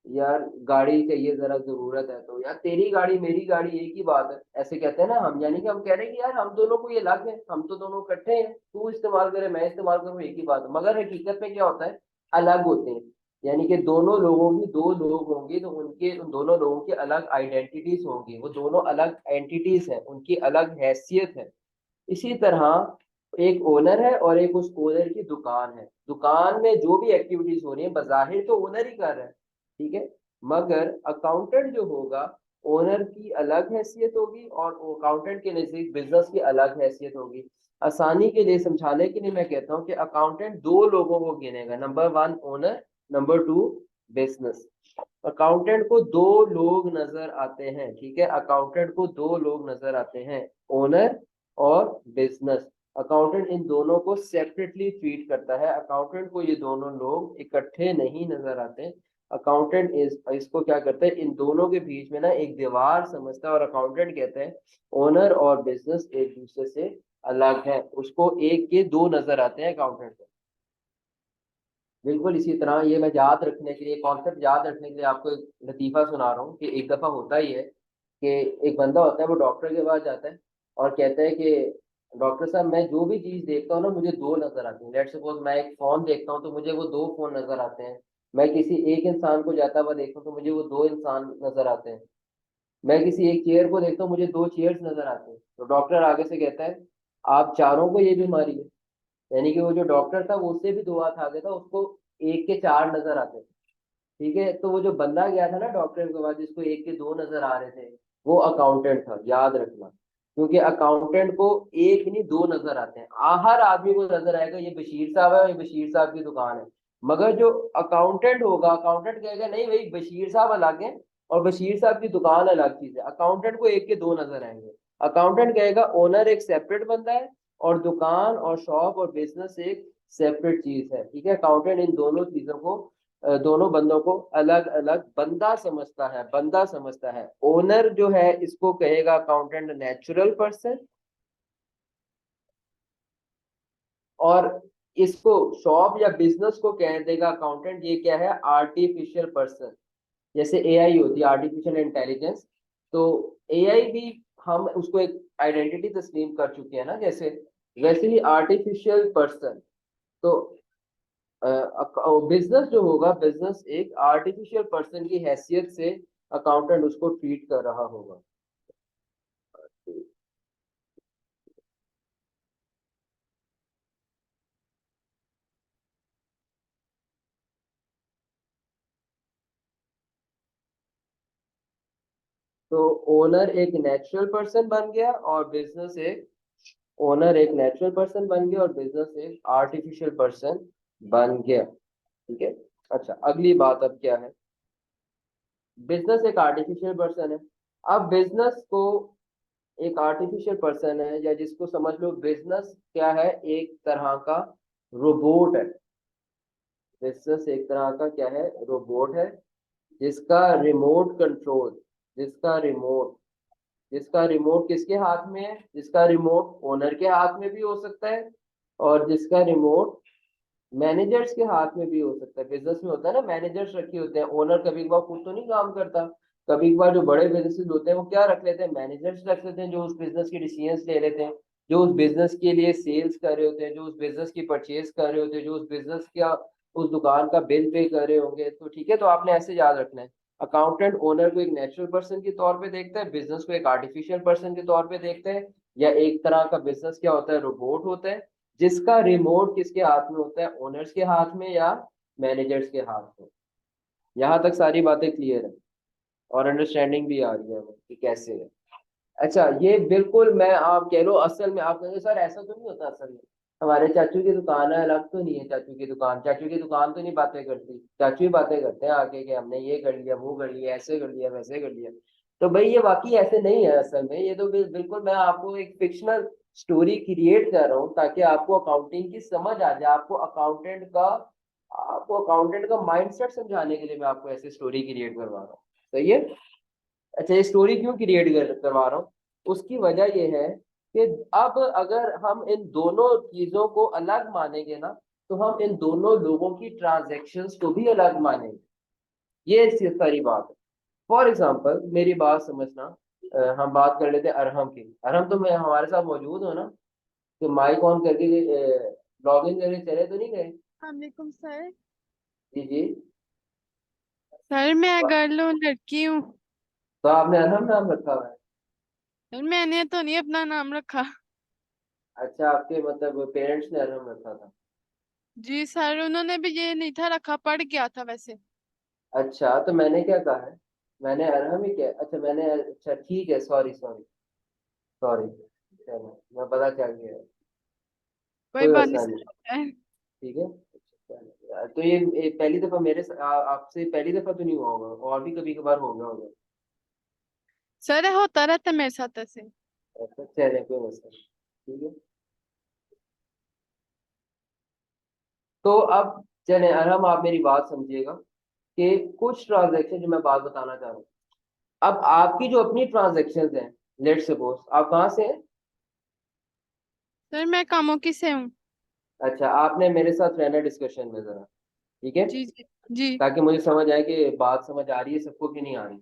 [SPEAKER 1] यार गाड़ी चाहिए जरा जरूरत है, तो यार तेरी गाड़ी मेरी गाड़ी एक ही बात है, ऐसे कहते हैं ना हम। यानी कि हम कह रहे हैं कि यार हम दोनों को ये लग है, हम तो दोनों इकट्ठे हैं, तू इस्तेमाल करे मैं इस्तेमाल करूँ, एक ही बात है। मगर हकीकत में क्या होता है? अलग होते हैं। यानी कि दोनों लोगों की, दो लोग होंगे तो उनके, उन दोनों लोगों की अलग आइडेंटिटीज होंगी, वो दोनों अलग एंटिटीज हैं, उनकी अलग हैसियत है। इसी तरह एक ओनर है और एक उस ओनर की दुकान है। दुकान में जो भी एक्टिविटीज हो रही है बजाहिर तो ओनर ही कर रहा है, ठीक है, मगर अकाउंटेंट जो होगा, ओनर की अलग हैसियत होगी और अकाउंटेंट के नजदीक बिजनेस की अलग हैसियत होगी। आसानी के लिए समझाने के लिए मैं कहता हूँ कि अकाउंटेंट दो लोगों को गिनेगा, number one owner, number two business. Accountant को दो लोग नजर आते हैं, ठीक है, अकाउंटेंट को दो लोग नजर आते हैं, ओनर और बिजनेस। अकाउंटेंट इन दोनों को सेपरेटली ट्रीट करता है, अकाउंटेंट को ये दोनों लोग इकट्ठे नहीं नजर आते। अकाउंटेंट इस इसको क्या करता है, इन दोनों के बीच में ना एक दीवार समझता है, और अकाउंटेंट कहता है ओनर और बिजनेस एक दूसरे से अलग है, उसको एक के दो नजर आते हैं अकाउंटेंट को। बिल्कुल इसी तरह ये मैं याद रखने के लिए, कॉन्सेप्ट याद रखने के लिए आपको एक लतीफा सुना रहा हूँ कि एक दफा होता ही है कि एक बंदा होता है, वो डॉक्टर के पास जाता है और कहता है कि डॉक्टर साहब, मैं जो भी चीज देखता हूँ ना मुझे दो नजर आती है। लेट सपोज मैं एक फोन देखता हूँ तो मुझे वो दो फोन नजर आते हैं। मैं किसी एक इंसान को जाता हुआ देखता हूँ तो मुझे वो दो इंसान नजर आते हैं। मैं किसी एक चेयर को देखता हूँ मुझे दो चेयर्स नजर आते हैं। तो डॉक्टर आगे से कहता है आप चारों को ये बीमारी है। यानी कि वो जो डॉक्टर था वो उससे भी दो हाथ आगे था, उसको एक के चार नजर आते थे, ठीक है। तो वो जो बंदा गया था ना डॉक्टर के पास जिसको एक के दो नजर आ रहे थे, वो अकाउंटेंट था, याद रखना। क्योंकि अकाउंटेंट को एक नहीं दो नजर आते हैं। हर आदमी को नजर आएगा ये बशीर साहब है, ये बशीर साहब की दुकान है। मगर जो अकाउंटेंट होगा, अकाउंटेंट कहेगा नहीं भाई, बशीर साहब अलग है और बशीर साहब की दुकान अलग चीज है। अकाउंटेंट को एक के दो नजर आएंगे। अकाउंटेंट कहेगा ओनर एक सेपरेट बंदा है और दुकान और शॉप और बिजनेस एक सेपरेट चीज है, ठीक है। अकाउंटेंट इन दोनों चीजों को, दोनों बंदों को अलग अलग बंदा समझता है, बंदा समझता है। ओनर जो है इसको कहेगा अकाउंटेंट नेचुरल पर्सन, और इसको शॉप या बिजनेस को कह देगा अकाउंटेंट ये क्या है, आर्टिफिशियल पर्सन। जैसे एआई होती है, आर्टिफिशियल इंटेलिजेंस, तो एआई भी हम उसको एक आइडेंटिटी तस्लीम कर चुके हैं ना, जैसे वैसे ही आर्टिफिशियल पर्सन। तो बिजनेस जो होगा, बिजनेस एक आर्टिफिशियल पर्सन की हैसियत से अकाउंटेंट उसको ट्रीट कर रहा होगा। तो ओनर एक नेचुरल पर्सन बन गया और बिजनेस एक ओनर एक नेचुरल पर्सन बन गया और बिजनेस एक आर्टिफिशियल पर्सन बन गया। ठीक है। अच्छा, अगली बात अब क्या है, बिजनेस एक आर्टिफिशियल पर्सन है। अब बिजनेस को एक आर्टिफिशियल पर्सन है, या जिसको समझ लो बिजनेस क्या है, एक तरह का रोबोट है। बिजनेस एक तरह का क्या है, रोबोट है, जिसका रिमोट कंट्रोल, जिसका रिमोट जिसका रिमोट किसके हाथ में है, जिसका रिमोट ओनर के हाथ में भी हो सकता है, और जिसका रिमोट मैनेजर्स के हाथ में भी हो सकता है। बिजनेस में होता है ना, मैनेजर्स रखे होते हैं, ओनर कभी कभार खुद तो नहीं काम करता। कभी कभार जो बड़े बिजनेसेस होते हैं वो क्या रख लेते हैं, मैनेजर्स रख लेते हैं, जो उस बिजनेस के डिसीजंस ले लेते हैं, जो उस बिजनेस के लिए सेल्स कर रहे होते हैं, जो उस बिजनेस की परचेज कर रहे होते हैं, जो उस बिजनेस का उस दुकान का बिल पे कर रहे होंगे। तो ठीक है, तो आपने ऐसे याद रखना है। अकाउंटेंट ओनर को एक नेचुरल पर्सन के तौर पे देखता है, बिजनेस को एक आर्टिफिशियल पर्सन के तौर पे देखते हैं, या एक तरह का बिजनेस क्या होता है, रोबोट होता है, जिसका रिमोट किसके हाथ में होता है, ओनर्स के हाथ में या मैनेजर्स के हाथ में। यहाँ तक सारी बातें क्लियर है और अंडरस्टैंडिंग भी आ रही है हमें कि कैसे है। अच्छा, ये बिल्कुल मैं आप कह लो, असल में आप कहेंगे सर ऐसा तो नहीं होता, असल में हमारे चाचू की दुकान है, अलग तो नहीं है चाचू की दुकान, चाचू की दुकान तो नहीं बातें करती, चाचू ही बातें करते हैं आके कि हमने ये कर लिया, वो कर लिया, ऐसे कर लिया, वैसे कर लिया। तो भाई ये वाकई ऐसे नहीं है असल में, ये तो बिल्कुल मैं आपको एक फिक्शनल स्टोरी क्रिएट कर रहा हूँ ताकि आपको अकाउंटिंग की समझ आ जाए, आपको अकाउंटेंट का माइंडसेट समझाने के लिए मैं आपको ऐसी स्टोरी क्रिएट करवा रहा हूँ। सही है। अच्छा, ये स्टोरी क्यों क्रिएट करवा रहा हूँ, उसकी वजह ये है कि अब अगर हम इन दोनों चीजों को अलग मानेंगे ना, तो हम इन दोनों लोगों की ट्रांजैक्शंस को भी अलग मानेंगे। ये सारी बात है। फॉर एग्जाम्पल मेरी बात समझना, हम बात कर लेते हैं अरहम की। अरहम, तुम हमारे साथ मौजूद हो ना? तो माइक ऑन करके लॉग इन करके चले तो नहीं गए?
[SPEAKER 4] वालेकुम सर।
[SPEAKER 1] जी जी।
[SPEAKER 4] सर मैं गर्ल हूँ, लड़की हूँ।
[SPEAKER 1] तो आपने अरहम नाम रखा हुआ है?
[SPEAKER 4] सर मैंने तो नहीं अपना नाम रखा।
[SPEAKER 1] अच्छा, आपके मतलब पेरेंट्स ने अरहम रखा था?
[SPEAKER 4] जी सर, उन्होंने भी ये नहीं था रखा, पढ़ गया था वैसे।
[SPEAKER 1] अच्छा, तो मैंने क्या कहा है, मैंने अरहम ही क्या, अच्छा मैंने, अच्छा ठीक है, सॉरी सॉरी सॉरी, चलो मैं पता चल गया,
[SPEAKER 4] कोई
[SPEAKER 1] कोई
[SPEAKER 4] बात नहीं
[SPEAKER 1] मसला नहीं।
[SPEAKER 4] सर, होता है।
[SPEAKER 1] ठीक है। चलो, तो ये पहली दफा आपसे पहली दफा तो नहीं हुआ होगा, और भी कभी कभार हो गया होगा?
[SPEAKER 4] सर होता रहता है मेरे साथ ऐसे।
[SPEAKER 1] अच्छा चले, कोई मसला नहीं। ठीक है। तो अब चले अरहम, आप मेरी बात समझिएगा कि कुछ ट्रांजेक्शन जो मैं बात बताना चाह रहा हूँ, अब आपकी जो अपनी ट्रांजेक्शन हैं, लेट सपोज आप कहाँ से हैं?
[SPEAKER 4] सर मैं कामों की से हूँ।
[SPEAKER 1] अच्छा, आपने मेरे साथ रहना डिस्कशन में जरा, ठीक है,
[SPEAKER 4] जी जी। जी
[SPEAKER 1] ताकि मुझे समझ आए कि बात समझ आ रही है सबको कि नहीं आ रही।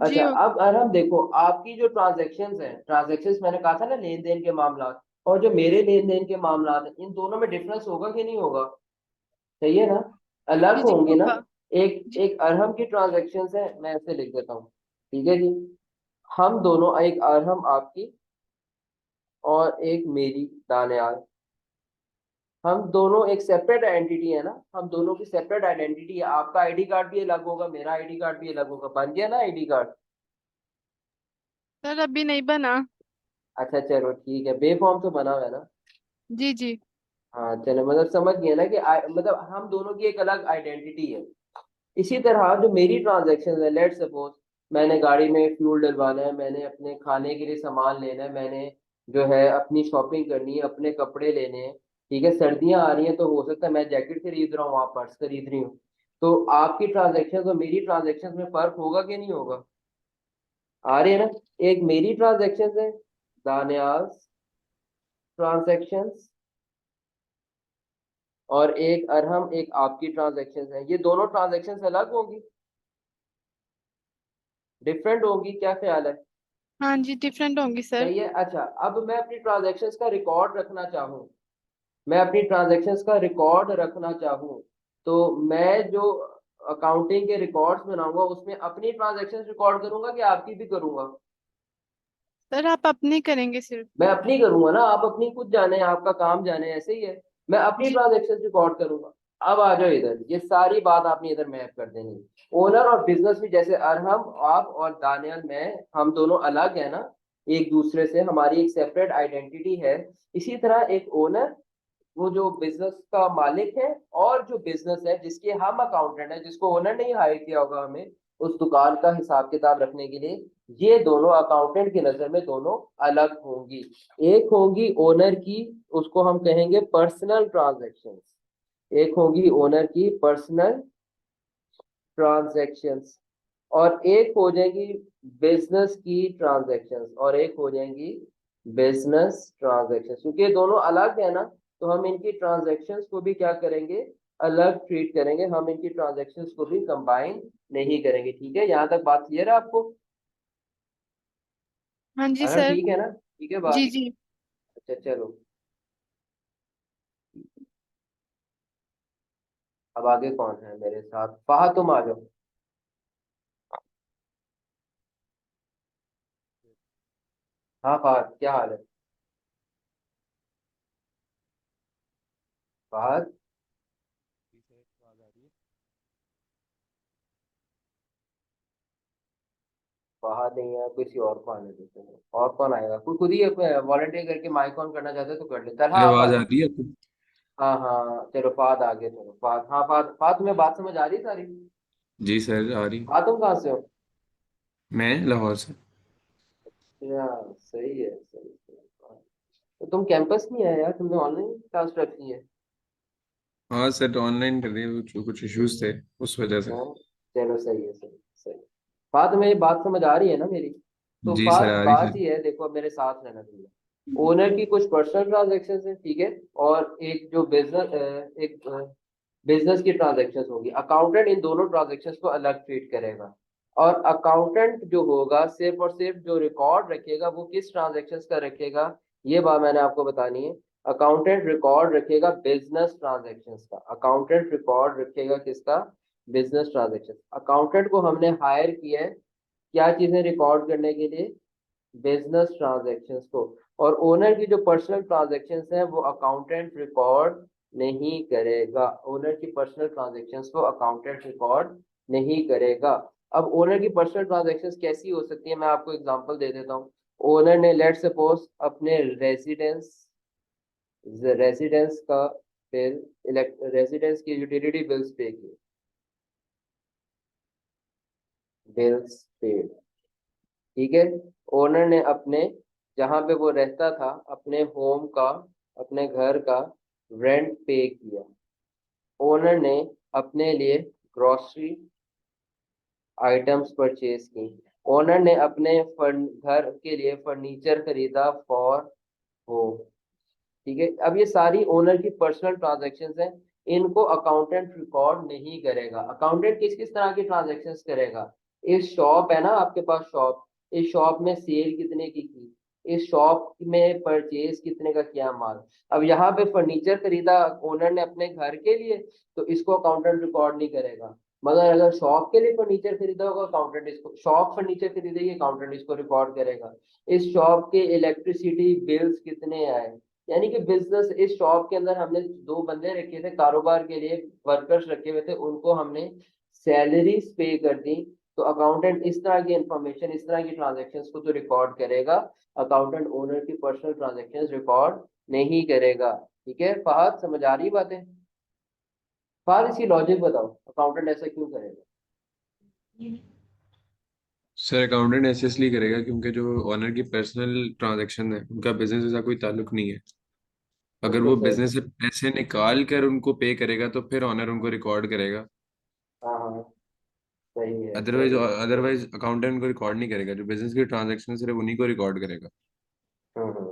[SPEAKER 4] जी
[SPEAKER 1] अच्छा, अब अगर हम देखो आपकी जो ट्रांजैक्शंस हैं, ट्रांजैक्शंस मैंने कहा था ना, लेन देन के मामला, और जो मेरे लेन देन के मामला हैं, इन दोनों में डिफरेंस होगा कि नहीं होगा? सही है ना? अलग
[SPEAKER 4] जी जी
[SPEAKER 1] होंगे ना?
[SPEAKER 4] होगा।
[SPEAKER 1] एक
[SPEAKER 4] जी
[SPEAKER 1] एक अरहम की ट्रांजैक्शंस है, मैं ऐसे लिख देता हूँ। ठीक है जी। हम दोनों, एक अरहम आपकी और एक मेरी दानियाल, हम दोनों एक सेपरेट आइडेंटिटी है ना, हम दोनों की सेपरेट आइडेंटिटी है। आपका आईडी कार्ड भी अलग होगा, मेरा आईडी कार्ड भी अलग होगा, बन गया ना आईडी कार्ड?
[SPEAKER 4] सर अभी नहीं बना।
[SPEAKER 1] अच्छा चलो ठीक है, बेफॉर्म तो बना हुआ है ना?
[SPEAKER 4] जी जी।
[SPEAKER 1] हाँ चलो, मतलब समझ गए ना कि मतलब हम दोनों की एक अलग आइडेंटिटी है। इसी तरह जो मेरी ट्रांजैक्शन है, लेट सपोज मैंने गाड़ी में फ्यूल डलवाना है, मैंने अपने खाने के लिए सामान लेना है, मैंने जो है अपनी शॉपिंग करनी है, अपने कपड़े लेने हैं। ठीक है, सर्दियां आ रही हैं तो हो सकता है मैं जैकेट खरीद रहा हूँ, आप पर्स खरीद रही हूँ। तो आपकी ट्रांजैक्शन और मेरी ट्रांजैक्शन में फर्क होगा कि नहीं होगा? आ रही है ना? एक मेरी ट्रांजैक्शन है, दानियाल ट्रांजैक्शन, और एक अरहम, एक आपकी ट्रांजैक्शन है। ये दोनों ट्रांजैक्शन अलग होंगी, डिफरेंट होंगी, क्या ख्याल है?
[SPEAKER 4] हाँ जी डिफरेंट होंगी सर।
[SPEAKER 1] सही है। अच्छा, अब मैं अपनी ट्रांजैक्शंस का रिकॉर्ड रखना चाहूँ, मैं अपनी ट्रांजैक्शंस का रिकॉर्ड रखना चाहूँ, तो मैं जो अकाउंटिंग के रिकॉर्ड्स बनाऊंगा उसमें अपनी ट्रांजैक्शंस रिकॉर्ड करूंगा कि आपकी भी करूंगा?
[SPEAKER 4] सर आप अपनी करेंगे सिर्फ।
[SPEAKER 1] मैं अपनी करूंगा ना, आप अपनी खुद जाने, आपका काम जाने, ऐसे ही है। मैं अपनी
[SPEAKER 4] जी
[SPEAKER 1] ट्रांजैक्शन रिकॉर्ड करूंगा। अब आ जाओ इधर, ये सारी बात आपने इधर मैप कर देनी है। ओनर और बिजनेस भी, जैसे अरहम आप और दानियल मैं, हम दोनों अलग है ना, एक दूसरे से, हमारी एक सेपरेट आइडेंटिटी है। इसी तरह एक ओनर, वो जो बिजनेस का मालिक है, और जो बिजनेस है जिसके हम अकाउंटेंट है, जिसको ओनर ने ही हायर किया होगा हमें उस दुकान का हिसाब किताब रखने के लिए, ये दोनों अकाउंटेंट की नजर में दोनों अलग होंगी। एक होंगी ओनर की, उसको हम कहेंगे पर्सनल ट्रांजैक्शंस। एक होंगी ओनर की पर्सनल ट्रांजैक्शंस, और एक हो जाएगी बिजनेस की ट्रांजैक्शंस, और एक हो जाएंगी बिजनेस ट्रांजैक्शंस। क्योंकि ये दोनों अलग है ना, तो हम इनकी ट्रांजैक्शंस को भी क्या करेंगे, अलग ट्रीट करेंगे। हम इनकी ट्रांजैक्शंस को भी कंबाइन नहीं करेंगे। ठीक है, यहाँ तक बात क्लियर है आपको?
[SPEAKER 4] हाँ जी
[SPEAKER 1] अरे
[SPEAKER 4] सर।
[SPEAKER 1] ठीक है ना, ठीक है
[SPEAKER 4] जी
[SPEAKER 1] बात।
[SPEAKER 4] जी।
[SPEAKER 1] अच्छा चलो, अब आगे कौन है मेरे साथ? फहद तुम आ जाओ। हाँ फहद, क्या हाल है? फहद, फहद नहीं है, किसी और को आने देते हैं। और कौन आएगा? कोई खुद ही वॉलंटियर करके माइक ऑन करना चाहते हैं तो कर ले। चल हाँ,
[SPEAKER 5] मेरी
[SPEAKER 1] आप आ
[SPEAKER 5] आवाज आ
[SPEAKER 1] जाओ।
[SPEAKER 5] रही है आपको?
[SPEAKER 1] हाँ हाँ चलो, फहद आ गए। चलो फहद, हाँ फहद, फहद तुम्हें बात समझ आ रही है सारी?
[SPEAKER 5] जी सर, आ रही।
[SPEAKER 1] फहद तुम कहाँ से हो?
[SPEAKER 5] मैं लाहौर से।
[SPEAKER 1] यार सही है, सही सही। हाँ। तो तुम कैंपस नहीं आए यार, तुमने ऑनलाइन क्लास रखी है?
[SPEAKER 5] हाँ सर, ऑनलाइन कर रही है, कुछ इश्यूज थे उस वजह से।
[SPEAKER 1] हाँ, चलो सही है, सही सही। बात में ये बात समझ आ रही है ना मेरी? तो
[SPEAKER 5] जी सर,
[SPEAKER 1] बात
[SPEAKER 5] आ रही
[SPEAKER 1] बात
[SPEAKER 5] सर।
[SPEAKER 1] ही है, देखो अब मेरे साथ रहना चाहिए। ओनर की कुछ पर्सनल ट्रांजेक्शन है, ठीक है, और एक जो बिजनेस, एक बिजनेस की ट्रांजेक्शन होगी। अकाउंटेंट इन दोनों ट्रांजेक्शन को अलग ट्रीट करेगा। और अकाउंटेंट जो होगा, सिर्फ और सिर्फ जो रिकॉर्ड रखेगा वो किस ट्रांजेक्शन का रखेगा, ये बात मैंने आपको बतानी है। अकाउंटेंट रिकॉर्ड रखेगा बिजनेस ट्रांजेक्शन का। अकाउंटेंट रिकॉर्ड रखेगा किसका? Business transaction. अकाउंटेंट को हमने हायर किया है क्या चीजें रिकॉर्ड करने के लिए? बिजनेस ट्रांजैक्शंस को। और ओनर की जो पर्सनल ट्रांजैक्शंस हैं वो अकाउंटेंट रिकॉर्ड नहीं करेगा। ओनर की पर्सनल ट्रांजैक्शंस को अकाउंटेंट रिकॉर्ड नहीं करेगा। अब ओनर की पर्सनल ट्रांजैक्शंस कैसी हो सकती है, मैं आपको एग्जांपल दे देता हूँ। ओनर ने लेट सपोज अपने रेजिडेंस का बिल, रेजिडेंस की यूटिलिटी बिल्स पे किए, बिल्स पेड, ठीक है। ओनर ने अपने, जहां पे वो रहता था, अपने होम का, अपने घर का रेंट पे किया। ओनर ने अपने लिए ग्रोसरी आइटम्स परचेज की। ओनर ने अपने घर के लिए फर्नीचर खरीदा फॉर होम, ठीक है। अब ये सारी ओनर की पर्सनल ट्रांजैक्शंस हैं, इनको अकाउंटेंट रिकॉर्ड नहीं करेगा। अकाउंटेंट किस किस तरह की ट्रांजैक्शंस करेगा? इस शॉप है ना आपके पास, शॉप, इस शॉप में सेल कितने की, इस शॉप में परचेज कितने का किया माल। अब यहाँ पे फर्नीचर खरीदा ओनर ने अपने घर के लिए, तो इसको अकाउंटेंट रिकॉर्ड नहीं करेगा। मगर अगर शॉप के लिए फर्नीचर खरीदा होगा, अकाउंटेंट इसको, शॉप फर्नीचर खरीदेगी, अकाउंटेंट इसको रिकॉर्ड करेगा। इस शॉप के इलेक्ट्रिसिटी बिल्स कितने आए, यानी कि बिजनेस, इस शॉप के अंदर हमने दो बंदे रखे थे कारोबार के लिए, वर्कर्स रखे हुए थे, उनको हमने सैलरीज पे कर दी। तो अकाउंटेंट इस तरह की इंफॉर्मेशन, इस तरह की ट्रांजैक्शंस को तो रिकॉर्ड करेगा। अकाउंटेंट ओनर की पर्सनल ट्रांजैक्शंस रिकॉर्ड नहीं करेगा। ठीक है फहद, समझ आ रही बातें? फहद इसकी लॉजिक बताओ, अकाउंटेंट ऐसा क्यों करेगा?
[SPEAKER 5] सर, अकाउंटेंट ऐसे इसलिए करेगा क्योंकि जो ऑनर की पर्सनल ट्रांजैक्शन है उनका बिजनेस से कोई ताल्लुक नहीं है। अगर
[SPEAKER 1] बिल्कुल
[SPEAKER 5] वो
[SPEAKER 1] सही।
[SPEAKER 5] बिजनेस से पैसे निकाल कर उनको पे करेगा तो फिर ऑनर उनको रिकॉर्ड करेगा।
[SPEAKER 1] हाँ हाँ, सही है,
[SPEAKER 5] अदरवाइज
[SPEAKER 1] सही है।
[SPEAKER 5] अदरवाइज अकाउंटेंट को रिकॉर्ड नहीं करेगा, जो बिजनेस की ट्रांजैक्शन है सिर्फ उन्हीं को रिकॉर्ड करेगा।
[SPEAKER 1] हम्म,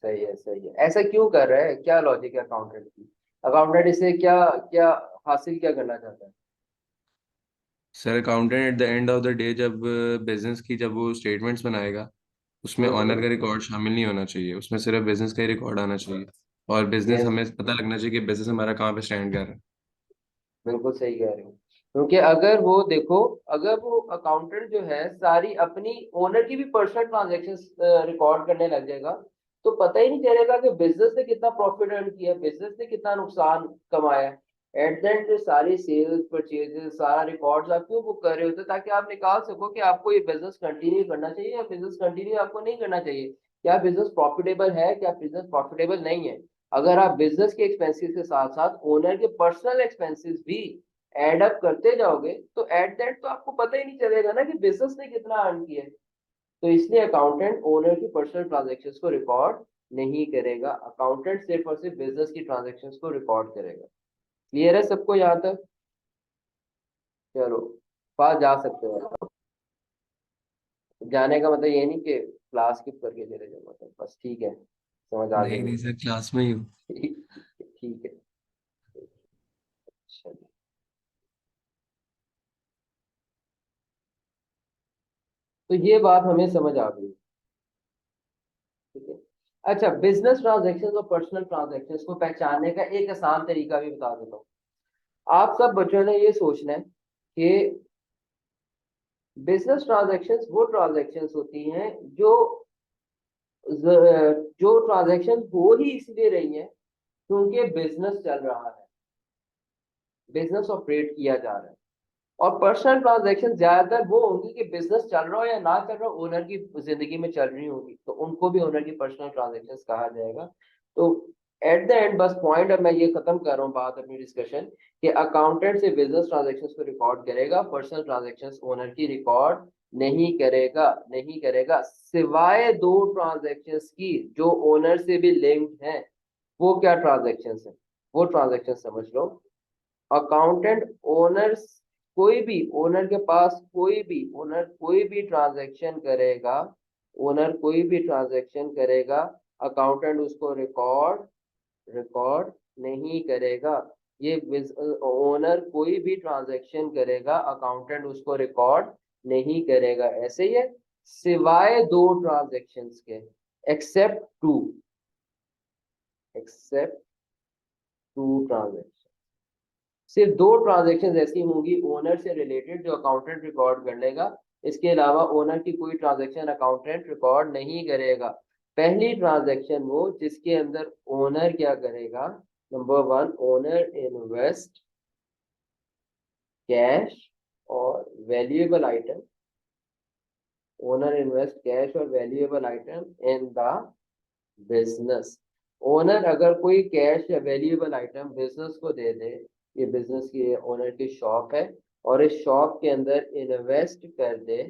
[SPEAKER 1] सही है, सही है। ऐसा क्यों कर रहा है, क्या लॉजिक है अकाउंटेंट की? अकाउंटेंट इसे क्या क्या हासिल क्या करना चाहता है?
[SPEAKER 5] Sir, accountant at the end of the day जब बिजनेस की जब वो स्टेटमेंट्स बनाएगा उसमें ऑनर का
[SPEAKER 1] हम्म,
[SPEAKER 5] रिकॉर्ड शामिल नहीं होना चाहिए, उसमें सिर्फ बिजनेस का ही रिकॉर्ड आना चाहिए। और बिजनेस,
[SPEAKER 1] यस,
[SPEAKER 5] हमें पता लगना चाहिए कि बिजनेस हमारा कहाँ पे स्टैंड कर रहा है।
[SPEAKER 1] बिल्कुल सही कह रहे हो। क्योंकि अगर वो देखो, अगर वो अकाउंटेंट जो है सारी अपनी ओनर की भी पर्सनल ट्रांजैक्शंस रिकॉर्ड करने लग जाएगा, तो पता ही नहीं चलेगा कि बिजनेस ने कितना प्रॉफिट अर्न किया, बिजनेस ने कितना नुकसान कमाया। एट द एंड जो सारी सेल्स परचेजेस सारा रिकॉर्ड्स आप क्यों बुक कर रहे होते, ताकि आप निकाल सको कि आपको ये बिजनेस कंटिन्यू करना चाहिए या बिजनेस कंटिन्यू आपको नहीं करना चाहिए, क्या बिजनेस प्रॉफिटेबल है, क्या बिजनेस प्रॉफिटेबल नहीं है। अगर आप बिजनेस के एक्सपेंसेस के साथ साथ ओनर के पर्सनल एक्सपेंसेस भी एड अप करते जाओगे तो एट द एंड तो आपको पता ही नहीं चलेगा ना कि बिजनेस ने कितना अर्न किया है। तो इसलिए अकाउंटेंट ओनर की पर्सनल ट्रांजेक्शन्स को रिकॉर्ड नहीं करेगा, अकाउंटेंट सिर्फ और सिर्फ बिजनेस की ट्रांजेक्शन्स को रिकॉर्ड करेगा। क्लियर है सबको यहाँ तक? चलो पास जा सकते हो। जाने का मतलब ये नहीं कि क्लास स्किप करके चले जाओ, मतलब बस ठीक है, समझ आ
[SPEAKER 5] नहीं
[SPEAKER 1] गई
[SPEAKER 5] नहीं सर, क्लास में ही हूँ।
[SPEAKER 1] ठीक ठीक है। चलिए तो ये बात हमें समझ आ गई, ठीक है। अच्छा, बिजनेस ट्रांजेक्शन और पर्सनल ट्रांजेक्शन को पहचानने का एक आसान तरीका भी बता देता हूँ। आप सब बच्चों ने ये सोचना है कि बिजनेस ट्रांजैक्शंस वो ट्रांजैक्शंस होती हैं जो ट्रांजैक्शन हो ही इसलिए रही हैं क्योंकि बिजनेस चल रहा है, बिजनेस ऑपरेट किया जा रहा है। और पर्सनल ट्रांजैक्शन ज्यादातर वो होंगी कि बिजनेस चल रहा हो या ना चल रहा हो, ओनर की जिंदगी में चल रही होगी, तो उनको भी ओनर की पर्सनल ट्रांजैक्शन कहा जाएगा। तो एट द एंड बस पॉइंट, अब मैं ये खत्म कर रहा हूँ बात अपनी डिस्कशन, कि अकाउंटेंट से बिजनेस ट्रांजैक्शंस को रिकॉर्ड करेगा, पर्सनल ट्रांजैक्शंस ओनर की रिकॉर्ड नहीं करेगा, नहीं करेगा, सिवाय दो ट्रांजैक्शंस की जो ओनर से भी लिंक्ड हैं। वो क्या ट्रांजैक्शंस हैं? वो ट्रांजैक्शन समझ लो। अकाउंटेंट ओनर्स, कोई भी ओनर के पास ओनर कोई भी ट्रांजैक्शन करेगा, ओनर कोई भी ट्रांजैक्शन करेगा, अकाउंटेंट उसको रिकॉर्ड रिकॉर्ड नहीं करेगा। ये ओनर कोई भी ट्रांजैक्शन करेगा, अकाउंटेंट उसको रिकॉर्ड नहीं करेगा, ऐसे ही है, सिवाय दो ट्रांजैक्शंस के, except two, except two transaction. सिर्फ दो ट्रांजैक्शंस ऐसी होंगी ओनर से रिलेटेड जो अकाउंटेंट रिकॉर्ड कर लेगा, इसके अलावा ओनर की कोई ट्रांजैक्शन अकाउंटेंट रिकॉर्ड नहीं करेगा। पहली ट्रांजैक्शन वो जिसके अंदर ओनर क्या करेगा, number one, owner invest cash और valuable item, owner invest cash और valuable item in the business. Owner अगर कोई कैश या वैल्यूएबल आइटम बिजनेस को दे दे, ये बिजनेस की ओनर की शॉप है, और इस शॉप के अंदर इन्वेस्ट कर दे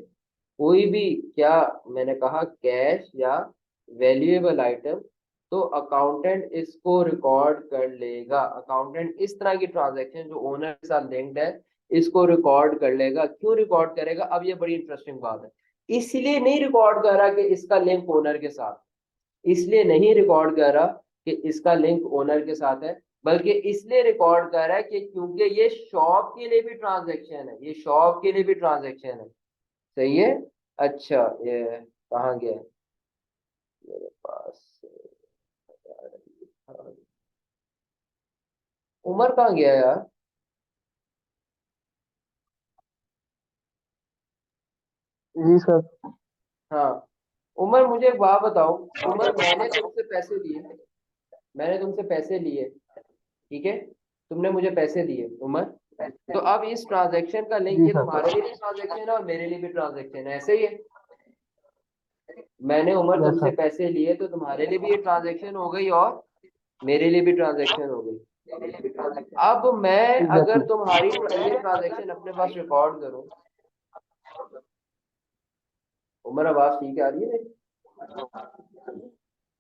[SPEAKER 1] कोई भी, क्या मैंने कहा, कैश या वैल्यूएबल आइटम, तो अकाउंटेंट इसको रिकॉर्ड कर लेगा। अकाउंटेंट इस तरह की ट्रांजैक्शन जो ओनर के साथ लिंक्ड है इसको रिकॉर्ड कर लेगा। क्यों रिकॉर्ड करेगा? अब ये बड़ी इंटरेस्टिंग बात है। इसलिए नहीं रिकॉर्ड कर रहा कि इसका लिंक ओनर के साथ, इसलिए नहीं रिकॉर्ड कर रहा कि इसका लिंक ओनर के साथ है, बल्कि इसलिए रिकॉर्ड कर रहा है कि क्योंकि ये शॉप के लिए भी ट्रांजैक्शन है, ये शॉप के लिए भी ट्रांजैक्शन है। सही है। अच्छा, ये कहाँ गया मेरे पास, उमर कहाँ गया यार?
[SPEAKER 2] जी सर।
[SPEAKER 1] हाँ, उमर मुझे एक बात बताओ। उमर, मैंने तुमसे पैसे लिए, मैंने तुमसे पैसे लिए, ठीक है, तुमने मुझे पैसे दिए उमर, तो अब इस ट्रांजैक्शन का लिंक
[SPEAKER 2] जी
[SPEAKER 1] ये
[SPEAKER 2] सर।
[SPEAKER 1] तुम्हारे लिए भी ट्रांजैक्शन है और मेरे लिए भी ट्रांजैक्शन है, ऐसे ही है। मैंने उमर
[SPEAKER 2] यस
[SPEAKER 1] तुमसे
[SPEAKER 2] सर।
[SPEAKER 1] पैसे लिए तो तुम्हारे लिए भी ये ट्रांजैक्शन हो गई और मेरे लिए भी ट्रांजैक्शन हो गई। अब मैं अगर
[SPEAKER 2] एग्जैक्टली।
[SPEAKER 1] तुम्हारी ये ट्रांजैक्शन अपने पास रिकॉर्ड करूं, उमर आवाज ठीक आ रही है मेरी?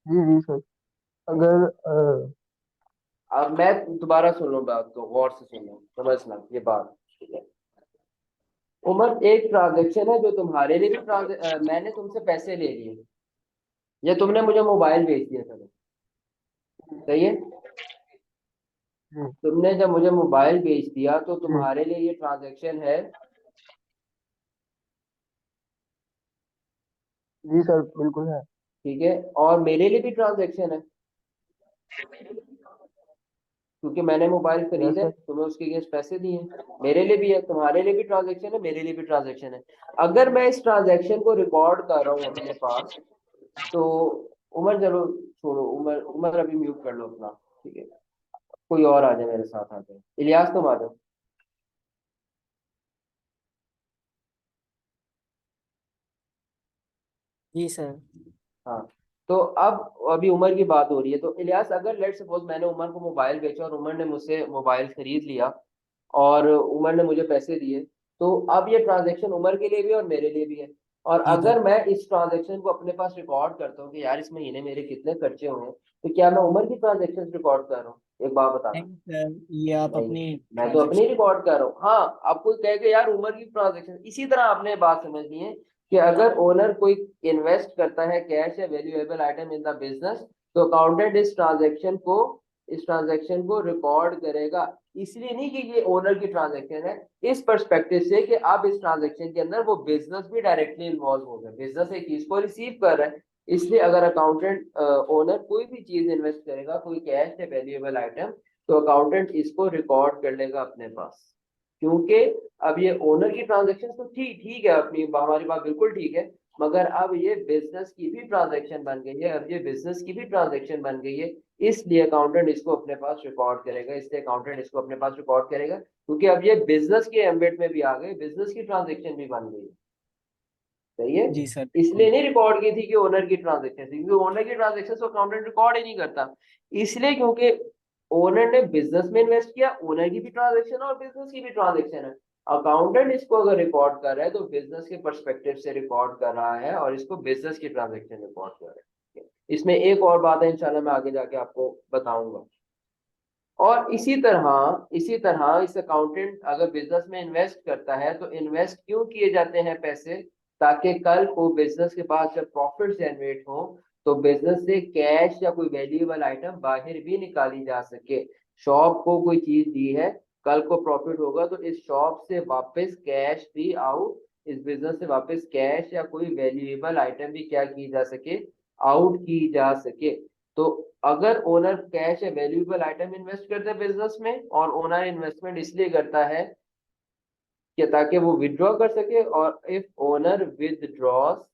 [SPEAKER 2] जी जी सर। अगर
[SPEAKER 1] अब मैं दोबारा सुन लो बात को, गौर से सुन लो, समझना ये बात, ठीक है। उमर, एक ट्रांजैक्शन है जो तुम्हारे लिए भी मैंने तुमसे पैसे ले लिए या तुमने मुझे मोबाइल बेच दिया, चलो सही है,
[SPEAKER 2] जी
[SPEAKER 1] तुमने जब मुझे मोबाइल बेच दिया तो
[SPEAKER 2] जी
[SPEAKER 1] तुम्हारे लिए ये ट्रांजैक्शन है।
[SPEAKER 2] जी सर, बिल्कुल है।
[SPEAKER 1] ठीक है, और मेरे लिए भी ट्रांजैक्शन है क्योंकि मैंने मोबाइल
[SPEAKER 2] यस
[SPEAKER 1] खरीदा है,
[SPEAKER 2] सर।
[SPEAKER 1] तुम्हें उसके अगेंस्ट पैसे दिए हैं, मेरे लिए भी है, तुम्हारे लिए भी ट्रांजैक्शन है, मेरे लिए भी ट्रांजैक्शन है। अगर मैं इस ट्रांजैक्शन को रिकॉर्ड कर रहा हूँ अपने पास, तो उमर चलो छोड़ो, उमर उमर अभी म्यूट कर लो अपना, ठीक है। कोई और आ जाए मेरे साथ आ जाए। इलियास तुम आ जाओ।
[SPEAKER 6] जी सर।
[SPEAKER 1] हाँ, तो अब अभी उमर की बात हो रही है, तो इलियास अगर लेट सपोज मैंने उमर को मोबाइल बेचा और उमर ने मुझसे मोबाइल खरीद लिया और उमर ने मुझे पैसे दिए, तो अब ये ट्रांजेक्शन उमर के लिए भी और मेरे लिए भी है। और
[SPEAKER 6] जी
[SPEAKER 1] अगर मैं इस ट्रांजेक्शन को अपने पास रिकॉर्ड करता हूँ कि यार इस महीने मेरे कितने खर्चे हुए हैं, तो क्या मैं उमर की ट्रांजेक्शन रिकॉर्ड कर रहा हूँ? एक बात बताना।
[SPEAKER 6] नहीं सर, ये आप
[SPEAKER 1] नहीं,
[SPEAKER 6] अपनी
[SPEAKER 1] मैं तो अपनी
[SPEAKER 6] ट्रांजेक्शन।
[SPEAKER 1] रिकॉर्ड कर रहा हूँ। हाँ, आप कोई कहे कि यार उमर की ट्रांजेक्शन, इसी तरह आपने बात समझनी है कि अगर ओनर कोई इन्वेस्ट करता है कैश या valuable item in the business, तो अकाउंटेंट इस ट्रांजेक्शन को रिकॉर्ड करेगा। इसलिए नहीं कि ये ओनर की ट्रांजेक्शन है, इस पर्सपेक्टिव से कि अब इस ट्रांजेक्शन के अंदर वो बिजनेस भी डायरेक्टली इन्वॉल्व हो गया, बिजनेस एक चीज को रिसीव कर रहा है। इसलिए अगर अकाउंटेंट ओनर कोई भी चीज इन्वेस्ट करेगा, कोई कैश या वैल्यूएबल आइटम, तो अकाउंटेंट इसको रिकॉर्ड कर लेगा अपने पास। क्योंकि अब ये ओनर की ट्रांजेक्शन तो ठीक ठीक है, अपनी हमारी बात बिल्कुल ठीक है, मगर अब ये बिजनेस की भी ट्रांजेक्शन बन गई है, अब ये बिजनेस की भी ट्रांजेक्शन बन गई है। इसलिए अकाउंटेंट इसको अपने पास रिकॉर्ड करेगा, इसलिए अकाउंटेंट इसको अपने पास रिकॉर्ड करेगा, क्योंकि अब ये बिजनेस के एम्बेड में भी आ गए, बिजनेस की ट्रांजेक्शन भी बन गई। सही है।
[SPEAKER 6] जी सर
[SPEAKER 1] इसलिए
[SPEAKER 6] बिल्कुल।
[SPEAKER 1] नहीं रिकॉर्ड की थी कि ओनर की ट्रांजेक्शन थी, क्योंकि ओनर की ट्रांजेक्शन तो अकाउंटेंट रिकॉर्ड ही नहीं करता। इसलिए क्योंकि ओनर ने बिजनेस में इन्वेस्ट किया, ओनर की भी ट्रांजेक्शन और बिजनेस की भी ट्रांजेक्शन है। अकाउंटेंट इसको अगर रिकॉर्ड कर रहा है तो बिजनेस के पर्सपेक्टिव से रिकॉर्ड कर रहा है और इसको बिजनेस की ट्रांजेक्शन रिकॉर्ड कर रहा है। इसमें एक और बात है, इंशाल्लाह मैं आगे जाके आपको बताऊंगा। और इसी तरह इस अकाउंटेंट अगर बिजनेस में इन्वेस्ट करता है, तो इन्वेस्ट क्यों किए जाते हैं पैसे? ताकि कल को बिजनेस के पास जब प्रॉफिट जनरेट हो, तो बिजनेस से कैश या कोई वैल्यूएबल आइटम बाहर भी निकाली जा सके। शॉप को कोई चीज दी है, कल को प्रॉफिट होगा तो इस शॉप से वापस कैश भी आउट, इस बिजनेस से वापस कैश या कोई वैल्यूएबल आइटम भी क्या की जा सके, आउट की जा सके। तो अगर ओनर कैश या वैल्यूएबल आइटम इन्वेस्ट करता है बिजनेस में, और ओनर इन्वेस्टमेंट इसलिए करता है कि ताकि वो विड्रॉ कर सके, और इफ ओनर विदड्रॉस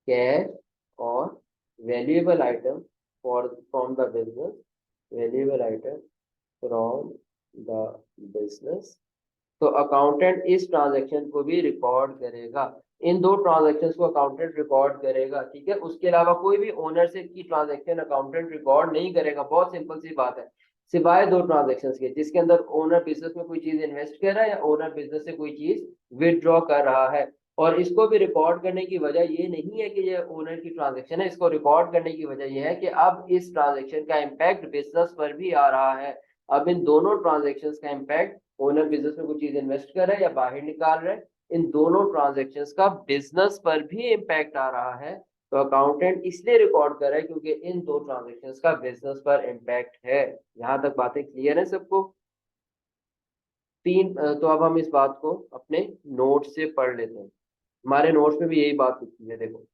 [SPEAKER 1] कैश और valuable item for from the business, valuable item from the business, तो अकाउंटेंट इस ट्रांजैक्शन को भी रिकॉर्ड करेगा। इन दो ट्रांजैक्शंस को अकाउंटेंट रिकॉर्ड करेगा, ठीक है। उसके अलावा कोई भी ओनर से की ट्रांजैक्शन अकाउंटेंट रिकॉर्ड नहीं करेगा, बहुत सिंपल सी बात है। सिवाय दो ट्रांजैक्शंस के, जिसके अंदर ओनर बिजनेस में कोई चीज इन्वेस्ट कर रहा है या ओनर बिजनेस से कोई चीज विदड्रॉ कर रहा है। और इसको भी रिकॉर्ड करने की वजह ये नहीं है कि ये ओनर की ट्रांजैक्शन है, इसको रिकॉर्ड करने की वजह यह है कि अब इस ट्रांजैक्शन का इम्पैक्ट बिजनेस पर भी आ रहा है। अब इन दोनों ट्रांजैक्शंस का इम्पैक्ट, ओनर बिजनेस में कोई चीज इन्वेस्ट कर रहा है या बाहर निकाल रहा है, इन दोनों ट्रांजैक्शंस का बिजनेस पर भी इम्पैक्ट आ रहा है। तो अकाउंटेंट इसलिए रिकॉर्ड कर रहा है क्योंकि इन दो ट्रांजैक्शंस का बिजनेस पर इम्पैक्ट है। यहां तक बातें क्लियर है सबको? तो अब हम इस बात को अपने नोट से पढ़ लेते हैं। हमारे नोट्स में भी यही बात लिखी है, देखो।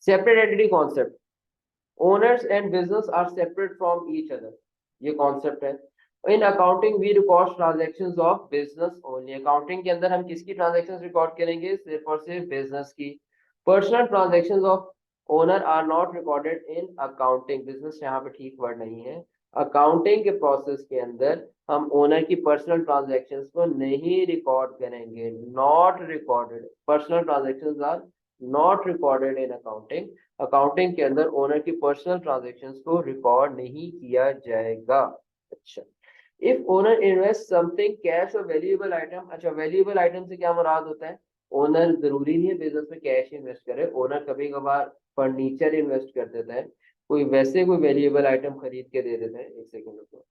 [SPEAKER 1] Separate entity concept, owners and business are separate from each other, ये कॉन्सेप्ट है। In accounting we record transactions of business only, accounting के अंदर हम किसकी ट्रांजैक्शंस रिकॉर्ड करेंगे? सिर्फ और सिर्फ बिजनेस की। Personal transactions of owner are not recorded in accounting, business यहाँ पे ठीक वर्ड नहीं है। अकाउंटिंग के प्रोसेस के अंदर हम ओनर की पर्सनल ट्रांजैक्शंस को नहीं रिकॉर्ड करेंगे, not recorded, personal transactions are not recorded in accounting. Accounting के अंदर ओनर की पर्सनल ट्रांजैक्शंस को रिकॉर्ड नहीं किया जाएगा। अच्छा, if owner invest something cash और वैल्यूएबल आइटम, अच्छा वैल्यूएबल आइटम से क्या मुराद होता है? ओनर जरूरी नहीं है बिजनेस में कैश इन्वेस्ट करे, ओनर कभी कभार फर्नीचर इन्वेस्ट कर देता है, कोई वैसे कोई वैल्यूएबल आइटम खरीद के दे देता है। एक सेकंड रुको।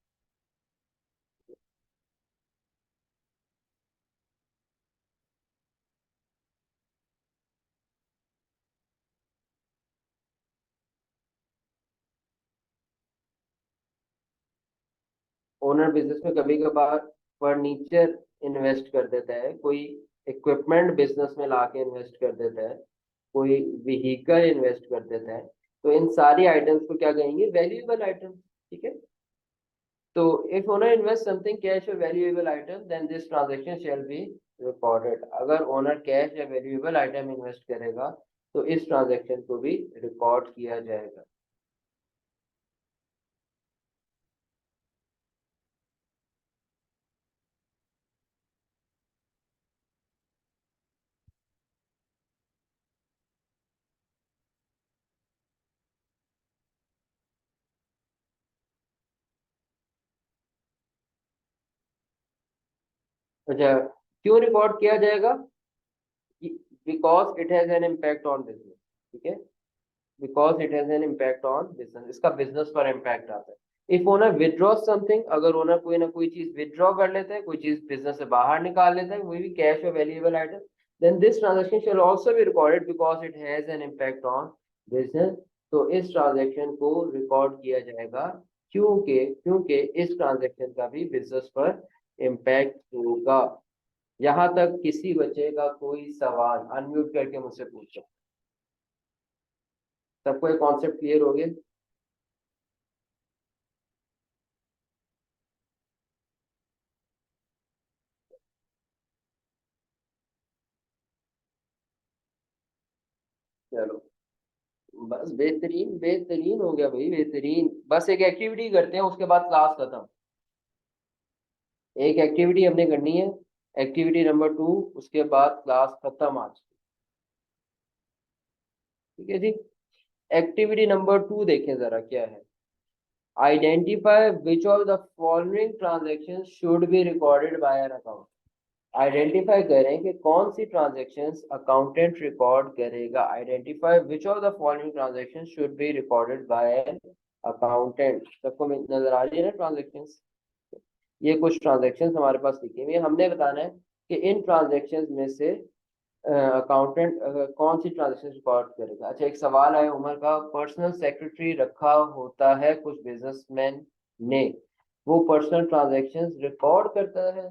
[SPEAKER 1] ओनर बिजनेस में कभी कभार फर्नीचर इन्वेस्ट कर देता है, कोई इक्विपमेंट बिजनेस में लाके इन्वेस्ट कर देता है, कोई व्हीकल इन्वेस्ट कर देता है। तो इन सारी आइटम्स को क्या कहेंगे? वैल्यूएबल आइटम, ठीक है। तो if owner invest something cash और valuable item, then this transaction shall be recorded. अगर ओनर कैश या वैल्यूएबल आइटम इन्वेस्ट करेगा, तो इस ट्रांजैक्शन को भी रिकॉर्ड किया जाएगा। अच्छा, क्यों रिकॉर्ड किया जाएगा? Because it has an impact on business, ठीक है, because it has an impact on business, इसका बिजनेस पर इम्पैक्ट आता है। इफ ओनर विदड्रॉ समथिंग, अगर ओनर कोई ना कोई चीज विदड्रॉ कर लेता है, कोई चीज बिजनेस से बाहर निकाल लेता है, वही भी कैश और valuable item, then this transaction shall also be recorded because it has an impact on business. तो इस ट्रांजैक्शन को रिकॉर्ड किया जाएगा क्योंकि क्योंकि इस ट्रांजैक्शन का भी बिजनेस पर इम्पैक्ट होगा। यहाँ तक किसी बच्चे का कोई सवाल अनम्यूट करके मुझसे पूछ सकते? सबको ये कॉन्सेप्ट क्लियर हो गया? चलो, बस बेहतरीन बेहतरीन हो गया भाई, बेहतरीन। बस एक एक्टिविटी करते हैं, उसके बाद क्लास खत्म। एक एक्टिविटी हमने करनी है, एक्टिविटी नंबर 2, उसके बाद क्लास खत्म आज। ठीक है जी। एक्टिविटी नंबर 2 देखें जरा क्या है। Identify which of the following transaction should be recorded by an account. Identify करें कि कौन सी ट्रांजेक्शन्स अकाउंटेंट रिकॉर्ड करेगा। Identify which of the following transaction should be recorded by an accountant. सबको नजर आ रही है ना ट्रांजेक्शन्स? ये कुछ ट्रांजेक्शन्स हमारे पास लिखी हुई है, हमने बताना है कि इन ट्रांजेक्शन्स में से अकाउंटेंट कौन सी ट्रांजेक्शन रिकॉर्ड करेगा। अच्छा, एक सवाल है उमर का, पर्सनल सेक्रेटरी रखा होता है कुछ बिजनेसमैन ने, वो पर्सनल ट्रांजेक्शन्स रिकॉर्ड करता है?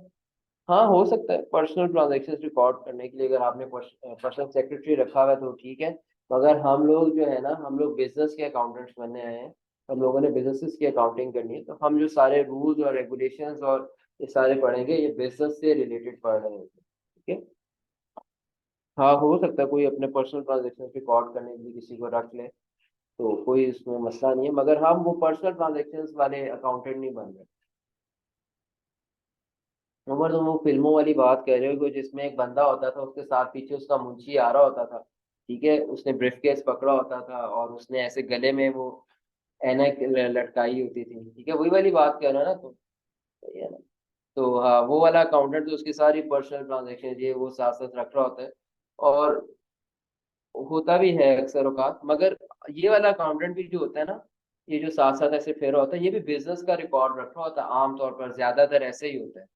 [SPEAKER 1] हाँ, हो सकता है पर्सनल ट्रांजेक्शन रिकॉर्ड करने के लिए अगर आपने पर्सनल सेक्रेटरी रखा हुआ है तो ठीक है। मगर हम लोग जो है ना, हम लोग बिजनेस के अकाउंटेंट्स बनने आए हैं, हम लोगों ने बिजनेसेस की अकाउंटिंग करनी है, तो हम जो सारे रूल्स और रेगुलेशंस और ये सारे पढ़ेंगे, ये बिजनेस से रिलेटेड पढ़ रहे हैं, ठीक है। हाँ, हो सकता है कोई अपने पर्सनल ट्रांजेक्शन रिकॉर्ड करने के लिए किसी को रख ले, तो कोई इसमें मसला नहीं है, मगर हम वो पर्सनल ट्रांजेक्शन वाले अकाउंटेंट नहीं बन रहे। उमर, तुम वो फिल्मों वाली बात कह रहे हो कि जिसमें एक बंदा होता था, उसके साथ पीछे उसका मुंशी आ रहा होता था, ठीक है, उसने ब्रीफकेस पकड़ा होता था और उसने ऐसे गले में वो ऐनक लटकाई होती थी, ठीक है, वही वाली बात कर रहे हो ना तुम? सही है ना? तो हाँ, वो वाला अकाउंटेंट तो उसकी सारी पर्सनल ट्रांजेक्शन ये वो साथ साथ रख रहा होता है, और होता भी है अक्सर औकात। मगर ये वाला अकाउंटेंट भी जो होता है ना, ये जो साथ साथ ऐसे फेर होता है, ये भी बिजनेस का रिकॉर्ड रख रहा होता है, आमतौर पर ज्यादातर ऐसे ही होता है।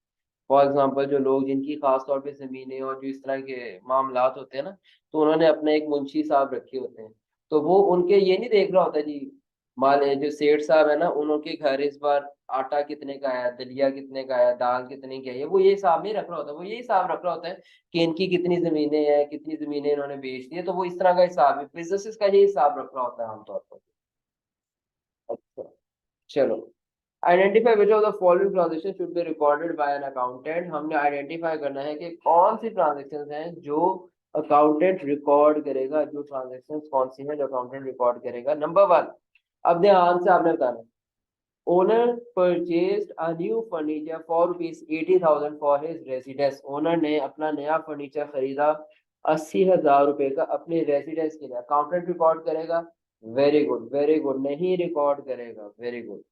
[SPEAKER 1] फॉर एग्जाम्पल, जो लोग जिनकी खास तौर पे जमीनें और जो इस तरह के मामलात होते हैं ना, तो उन्होंने अपने एक मुंशी साहब रखे होते हैं, तो वो उनके ये नहीं देख रहा होता जी, मान जो सेठ साहब है ना, उनके घर इस बार आटा कितने का आया, दलिया कितने का आया, दाल कितने की आई है, वो ये हिसाब नहीं रख रहा होता, वो ये हिसाब रख रहा होता है कि इनकी कितनी जमीनें हैं, कितनी जमीनें इन्होंने बेच दी है, तो वो इस तरह का हिसाब है, बिजनेस का ये हिसाब रख रहा होता है आमतौर पर। अच्छा, चलो, identify which of the following transaction should be recorded by an accountant. हमने आइडेंटिफाई करना है कि कौन सी ट्रांजेक्शन्स हैं जो अकाउंटेंट रिकॉर्ड करेगा, जो ट्रांजेक्शन्स कौन सी हैं जो अकाउंटेंट रिकॉर्ड करेगा। नंबर 1, अब ध्यान से आपने बताना है, owner purchased a new furniture for ₹80,000 for his residence. Owner ने अपना नया फर्नीचर खरीदा 80,000 रुपए का अपने रेजिडेंस के लिए, अकाउंटेंट रिकॉर्ड करेगा? वेरी गुड, वेरी गुड, नहीं रिकॉर्ड करेगा, वेरी गुड।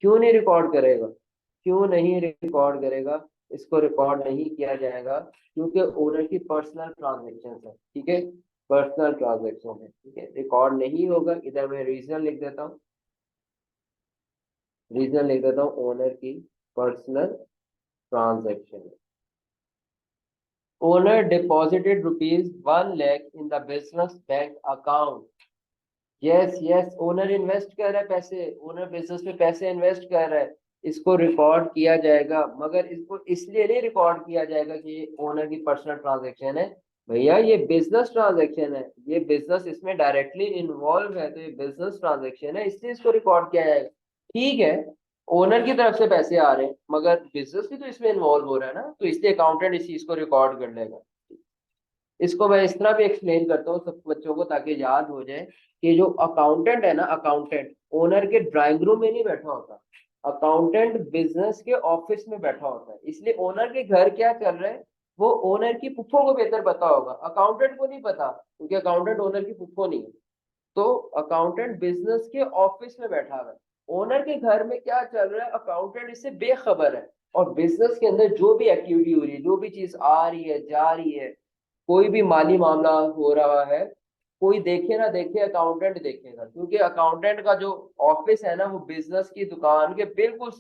[SPEAKER 1] क्यों नहीं रिकॉर्ड करेगा? क्यों नहीं रिकॉर्ड करेगा? इसको रिकॉर्ड नहीं किया जाएगा क्योंकि ओनर की पर्सनल ट्रांजेक्शन है, ठीक है, पर्सनल ट्रांजेक्शन है, ठीक है, रिकॉर्ड नहीं होगा। इधर मैं रीजन लिख देता हूँ, रीजन लिख देता हूँ, ओनर की personal transaction. Owner deposited ₹1 lakh in the business bank account. Yes yes, owner invest कर रहा है पैसे, ओनर बिजनेस में पैसे इन्वेस्ट कर रहा है, इसको रिकॉर्ड किया जाएगा। मगर इसको इसलिए नहीं रिकॉर्ड किया जाएगा कि ये ओनर की पर्सनल ट्रांजेक्शन है, भैया ये बिजनेस ट्रांजेक्शन है, ये बिजनेस इसमें डायरेक्टली इन्वॉल्व है, तो ये बिजनेस ट्रांजेक्शन है, इसलिए इसको रिकॉर्ड किया जाएगा। ठीक है, ओनर की तरफ से पैसे आ रहे हैं मगर बिजनेस भी तो इसमें इन्वॉल्व हो रहा है ना, तो इसलिए अकाउंटेंट इस चीज को रिकॉर्ड कर लेगा। इसको मैं इस तरह भी एक्सप्लेन करता हूँ सब बच्चों को ताकि याद हो जाए कि जो अकाउंटेंट है ना, अकाउंटेंट ओनर के ड्राइंग रूम में नहीं बैठा होता, अकाउंटेंट बिजनेस के ऑफिस में बैठा होता है। इसलिए ओनर के घर क्या चल रहा है वो ओनर की पुप्पो को बेहतर पता होगा, अकाउंटेंट को नहीं पता, क्योंकि अकाउंटेंट ओनर की पुप्पो नहीं है। तो अकाउंटेंट बिजनेस के ऑफिस में बैठा हुआ है, ओनर के घर में क्या चल रहा है अकाउंटेंट इससे बेखबर है। और बिजनेस के अंदर जो भी एक्टिविटी हो रही है, जो भी चीज आ रही है जा रही है, कोई भी माली मामला हो रहा है, कोई देखे ना देखे अकाउंटेंट देखेगा, क्योंकि अकाउंटेंट का जो ऑफिस है ना वो बिजनेस की दुकान के बिल्कुल,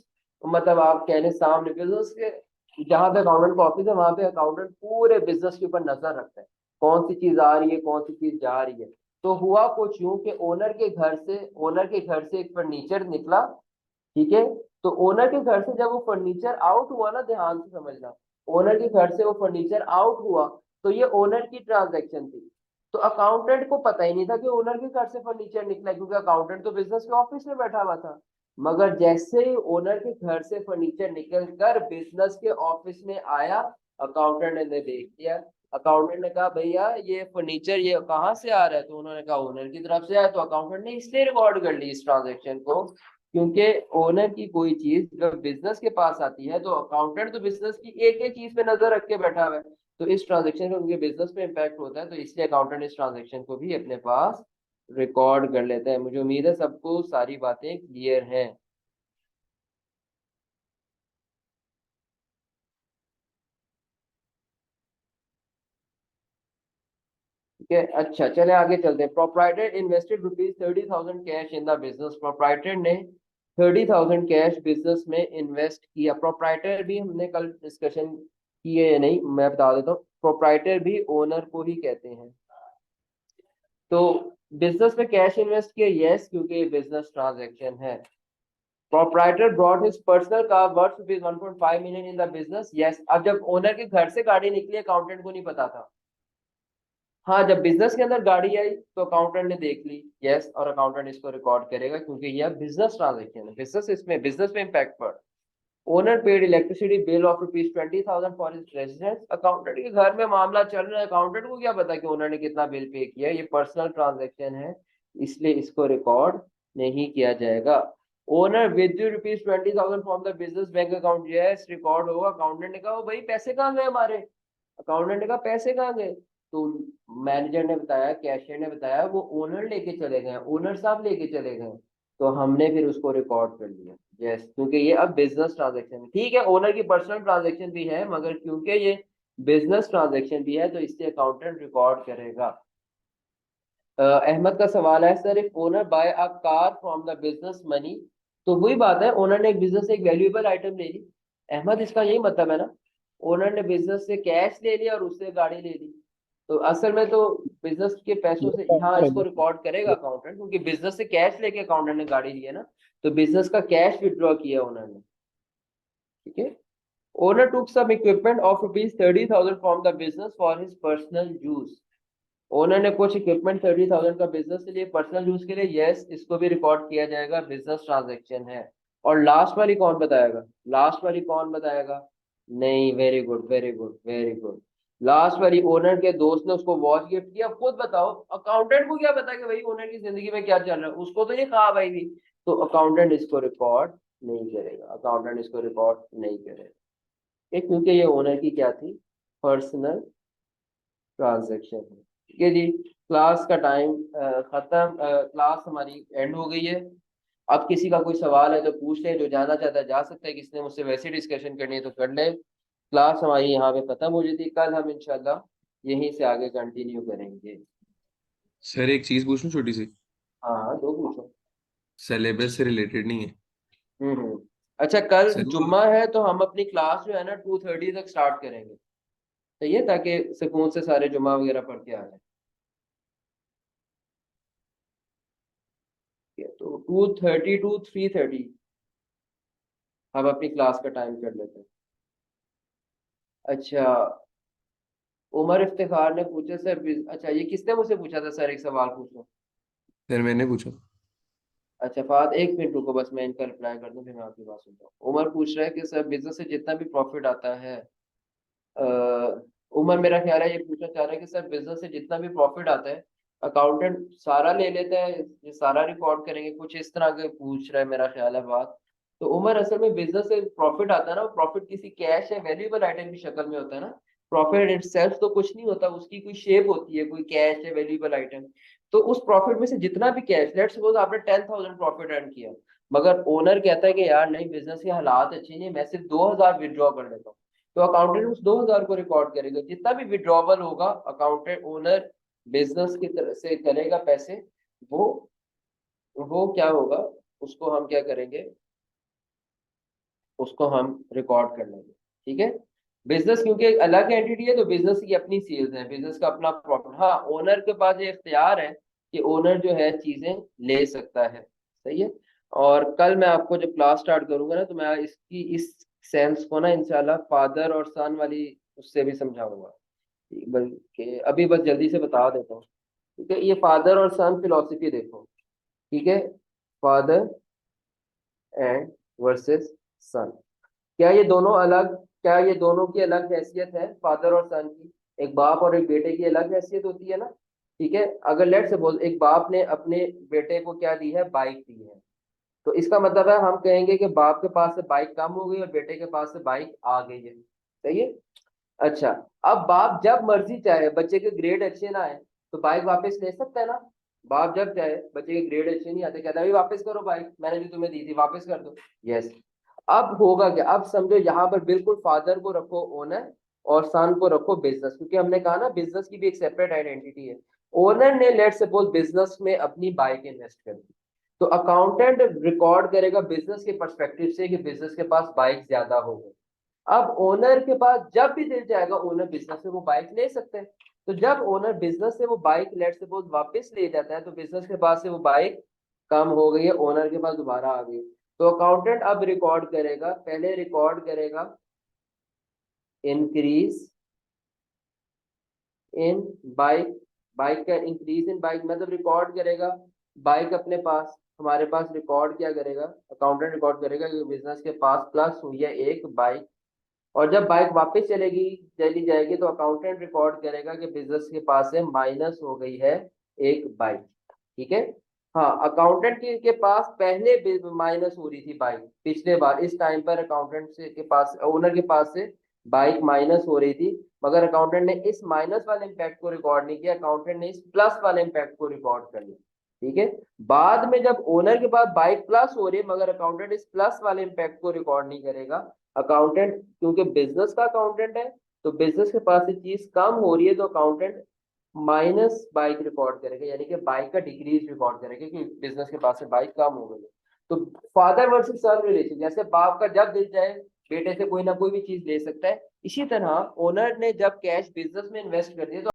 [SPEAKER 1] मतलब आप कहने सामने बिजनेस के जहां पे अकाउंटेंट का ऑफिस है वहां पे अकाउंटेंट पूरे बिजनेस के ऊपर नजर रखता है, कौन सी चीज आ रही है कौन सी चीज जा रही है। तो हुआ कुछ यूं कि ओनर के घर से एक फर्नीचर निकला, ठीक है। तो ओनर के घर से जब वो फर्नीचर आउट हुआ ना, ध्यान से समझना, ओनर के घर से वो फर्नीचर आउट हुआ, तो ये ओनर की ट्रांजैक्शन थी। तो अकाउंटेंट को पता ही नहीं था कि ओनर के घर से फर्नीचर निकला है, क्योंकि अकाउंटेंट तो बिजनेस के ऑफिस में बैठा हुआ था। मगर जैसे ही ओनर के घर से फर्नीचर निकल कर बिजनेस के ऑफिस में आया, अकाउंटेंट ने देख लिया। अकाउंटेंट ने कहा भैया ये फर्नीचर ये कहाँ से आ रहा है, तो उन्होंने कहा ओनर की तरफ से आया। तो अकाउंटेंट ने इसलिए रिकॉर्ड कर ली इस ट्रांजेक्शन को, क्योंकि ओनर की कोई चीज जब बिजनेस के पास आती है तो अकाउंटेंट तो बिजनेस की एक एक चीज पे नजर रख के बैठा हुआ है, तो इस ट्रांजेक्शन का उनके बिजनेस पे इम्पैक्ट होता है, तो इसलिए अकाउंटेंट इस ट्रांजेक्शन को भी अपने पास रिकॉर्ड कर लेते हैं। मुझे उम्मीद है सबको सारी बातें क्लियर हैं। ठीक है, अच्छा चले आगे चलते हैं। Proprietor invested ₹30,000 cash in the business. Proprietor ने 30,000 कैश बिजनेस में इन्वेस्ट किया। प्रोप्राइटर भी हमने कल डिस्कशन की है या नहीं, मैं बता देता हूँ। प्रोप्राइटर भी ओनर को ही कहते हैं। तो बिजनेस में कैश इन्वेस्ट किया, यस, क्योंकि ये बिजनेस ट्रांजैक्शन है। Proprietor brought his personal car worth ₹1.5 million in the business, yes. अब जब ओनर के घर से गाड़ी निकली अकाउंटेंट को नहीं पता था। हाँ, जब बिजनेस के अंदर गाड़ी आई तो अकाउंटेंट ने देख ली, यस, और अकाउंटेंट इसको रिकॉर्ड करेगा क्योंकि यह बिजनेस ट्रांजैक्शन है, बिजनेस में इम्पैक्ट पड़। Owner paid electricity bill of ₹20,000 for his residence. Accountant के घर में मामला चल रहा है, अकाउंटेंट को क्या पता कि ओनर ने कितना बिल पे किया, ये पर्सनल ट्रांजैक्शन है, इसलिए इसको रिकॉर्ड नहीं किया जाएगा। Owner withdrew ₹20,000 from the business bank account, yes, record होगा। अकाउंटेंट ने कहा भाई पैसे कहाँ गए हमारे, अकाउंटेंट ने कहा पैसे कहाँ गए, तो मैनेजर ने बताया, कैशियर ने बताया वो ओनर लेके चले गए, ओनर साहब लेके चले गए। तो हमने फिर उसको रिकॉर्ड कर लिया, यस, क्योंकि ये अब बिजनेस ट्रांजैक्शन है। ठीक है, ओनर की पर्सनल ट्रांजैक्शन भी है, मगर क्योंकि ये बिजनेस ट्रांजैक्शन भी है तो इससे अकाउंटेंट रिकॉर्ड करेगा। अहमद का सवाल है, sir if owner buy a car from the business money, तो वही बात है, ओनर ने एक बिजनेस से एक वैल्यूएबल आइटम ले ली। अहमद, इसका यही मतलब है ना, ओनर ने बिजनेस से कैश ले लिया और उससे गाड़ी ले ली। तो असल में तो बिजनेस के पैसों से, हाँ, इसको रिकॉर्ड करेगा अकाउंटेंट, क्योंकि बिजनेस से कैश लेके अकाउंटेंट ने गाड़ी ली है ना, तो बिजनेस का कैश विड्रॉ किया ओनर ने। ठीक है। Owner took some equipment of ₹30,000 from the business for his personal use. Owner ने कुछ इक्विपमेंट 30,000 का बिजनेस के लिए, पर्सनल यूज के लिए, यस, इसको भी रिकॉर्ड किया जाएगा, बिजनेस ट्रांजैक्शन है। और लास्ट वाली कौन बताएगा, लास्ट वाली कौन बताएगा, नहीं, very good very good very good. Last वाली, ओनर के दोस्त ने उसको वॉच गिफ्ट किया। खुद बताओ, अकाउंटेंट को क्या पता कि भाई ओनर की जिंदगी में क्या चल रहा है, उसको तो ये ख्वाब आई थी, तो अकाउंटेंट इसको रिकॉर्ड नहीं करेगा, अकाउंटेंट इसको रिकॉर्ड नहीं करेगा, क्योंकि ये ओनर की क्या थी, पर्सनल ट्रांजैक्शन है। ठीक है जी, क्लास का टाइम खत्म, क्लास हमारी एंड हो गई है। अब किसी का कोई सवाल है तो पूछ ले, जो जाना चाहता है जा सकता है, किसी ने मुझसे वैसे डिस्कशन करनी है तो कर ले। क्लास हमारी यहाँ पे खत्म हो जाती है, कल हम इंशाल्लाह यहीं से आगे कंटिन्यू करेंगे।
[SPEAKER 5] सर एक चीज पूछूं छोटी सी,
[SPEAKER 1] हाँ हाँ, दो पूछो।
[SPEAKER 5] सिलेबस से रिलेटेड नहीं है
[SPEAKER 1] हम्म। अच्छा, कल
[SPEAKER 5] सर वो।
[SPEAKER 1] जुम्मा है तो हम अपनी क्लास जो है ना 2:30 तक स्टार्ट करेंगे, सही है, ताकि सुकून से सारे जुम्मा वगैरह पढ़ के आ जाए। ठीक है, तो 2:30 to 3:30 हम अपनी क्लास का टाइम कर लेते हैं। अच्छा, उमर इफ्तिखार ने पूछा सर अच्छा, ये किसने मुझसे पूछा था सर, एक सवाल पूछो।
[SPEAKER 5] सर मैंने पूछा।
[SPEAKER 1] अच्छा फाद, एक मिनट रुको बस, मैं इनका रिप्लाई कर दूं फिर मैं आपकी बात सुनता हूँ। उमर पूछ रहा है कि सर बिजनेस से जितना भी प्रॉफिट आता है, उमर मेरा ख्याल है ये पूछना चाह रहा है कि सर बिजनेस से जितना भी प्रॉफिट आता है अकाउंटेंट सारा ले लेता है, ये सारा रिकॉर्ड करेंगे, कुछ इस तरह के पूछ रहा है मेरा ख्याल है बात। तो उमर, असल में बिजनेस से प्रॉफिट आता है ना, वो प्रॉफिट किसी कैश या वैल्यूएबल आइटम की शक्ल में होता है ना। प्रॉफिट इटसेल्फ तो कुछ नहीं होता, उसकी कोई शेप होती है, कोई कैश या वैल्यूएबल आइटम। तो उस प्रॉफिट में से जितना भी कैश, लेट्स सपोज आपने 10,000 प्रॉफिट अर्न किया, मगर ओनर कहता है कि यार नहीं, बिजनेस के हालात अच्छे नहीं, मैं सिर्फ 2000 विड्रॉ कर लेता हूँ, तो अकाउंटेंट उस 2000 को रिकॉर्ड करेगा। जितना भी विड्रॉवल होगा अकाउंटेंट ओनर बिजनेस की तरफ से करेगा पैसे, वो क्या होगा, उसको हम क्या करेंगे, उसको हम रिकॉर्ड कर लेंगे। ठीक है, बिजनेस क्योंकि एक अलग एंटिटी है तो बिजनेस की अपनी सेल्स है, बिजनेस का अपना प्रॉफिट। हाँ, ओनर के पास ये इख्तियार है कि ओनर जो है चीजें ले सकता है। सही है। और कल मैं आपको जब क्लास स्टार्ट करूंगा ना, तो मैं इसकी इस सेंस को ना इंशाल्लाह फादर और सन वाली उससे भी समझाऊंगा, बल्कि अभी बस जल्दी से बता देता हूँ। ठीक है, ये फादर और सन फिलोसफी देखो। ठीक है, फादर एंड वर्सेस सन, क्या ये दोनों अलग, क्या ये दोनों की अलग हैसियत है, फादर और सन की? एक बाप और एक बेटे की अलग हैसियत होती है ना। ठीक है, अगर लेट से बोल एक बाप ने अपने बेटे को क्या दी है, बाइक दी है, तो इसका मतलब है हम कहेंगे कि बाप के पास से बाइक कम हो गई और बेटे के पास से बाइक आ गई है। सही है। अच्छा, अब बाप जब मर्जी चाहे बच्चे के ग्रेड अच्छे ना आए तो बाइक वापस ले सकता है ना। बाप जब चाहे, बच्चे के ग्रेड अच्छे नहीं आते, कहता है "अभी वापस करो बाइक, मैंने जो तुम्हें दी थी वापस कर दो"। यस। अब होगा क्या, अब समझो यहाँ पर बिल्कुल फादर को रखो ओनर और सन को रखो बिजनेस, क्योंकि हमने कहा ना बिजनेस की भी एक सेपरेट आइडेंटिटी है। ओनर ने लेट सपोज बिजनेस में अपनी बाइक इन्वेस्ट कर दी, तो अकाउंटेंट रिकॉर्ड करेगा बिजनेस के पर्सपेक्टिव से कि बिजनेस के पास बाइक ज्यादा हो गई। अब ओनर के पास जब भी दिल जाएगा ओनर बिजनेस से वो बाइक ले सकते हैं। तो जब ओनर बिजनेस से वो बाइक लेट सपोज वापस ले जाता है तो बिजनेस के पास से वो बाइक कम हो गई है, ओनर के पास दोबारा आ गई। तो अकाउंटेंट अब रिकॉर्ड करेगा, पहले रिकॉर्ड करेगा इंक्रीज इन बाइक, बाइक का इंक्रीज इन बाइक मतलब रिकॉर्ड करेगा बाइक अपने पास, हमारे पास रिकॉर्ड क्या करेगा, अकाउंटेंट रिकॉर्ड करेगा कि बिजनेस के पास प्लस हुई है एक बाइक। और जब बाइक वापस चली जाएगी तो अकाउंटेंट रिकॉर्ड करेगा कि बिजनेस के पास से माइनस हो गई है एक बाइक। ठीक है। हाँ, अकाउंटेंट के पास पहले माइनस हो रही थी बाइक, पिछले बार इस टाइम पर अकाउंटेंट से के पास ओनर के पास से बाइक माइनस हो रही थी, मगर अकाउंटेंट ने इस माइनस वाले इम्पैक्ट को रिकॉर्ड नहीं किया, अकाउंटेंट ने इस प्लस वाले इम्पैक्ट को रिकॉर्ड कर लिया। ठीक है, बाद में जब ओनर के पास बाइक प्लस हो रही है मगर अकाउंटेंट इस प्लस वाले इम्पैक्ट को रिकॉर्ड नहीं करेगा, अकाउंटेंट क्योंकि बिजनेस का अकाउंटेंट है तो बिजनेस के पास से चीज कम हो रही है तो अकाउंटेंट माइनस बाइक रिकॉर्ड करेगा, यानी कि बाइक का डिक्रीज रिकॉर्ड करेगा कि बिजनेस के पास से बाइक कम हो गई है। तो फादर वर्सेस सन रिलेशन, जैसे बाप का जब दिल जाए बेटे से कोई ना कोई भी चीज ले सकता है, इसी तरह ओनर ने जब कैश बिजनेस में इन्वेस्ट कर दिया तो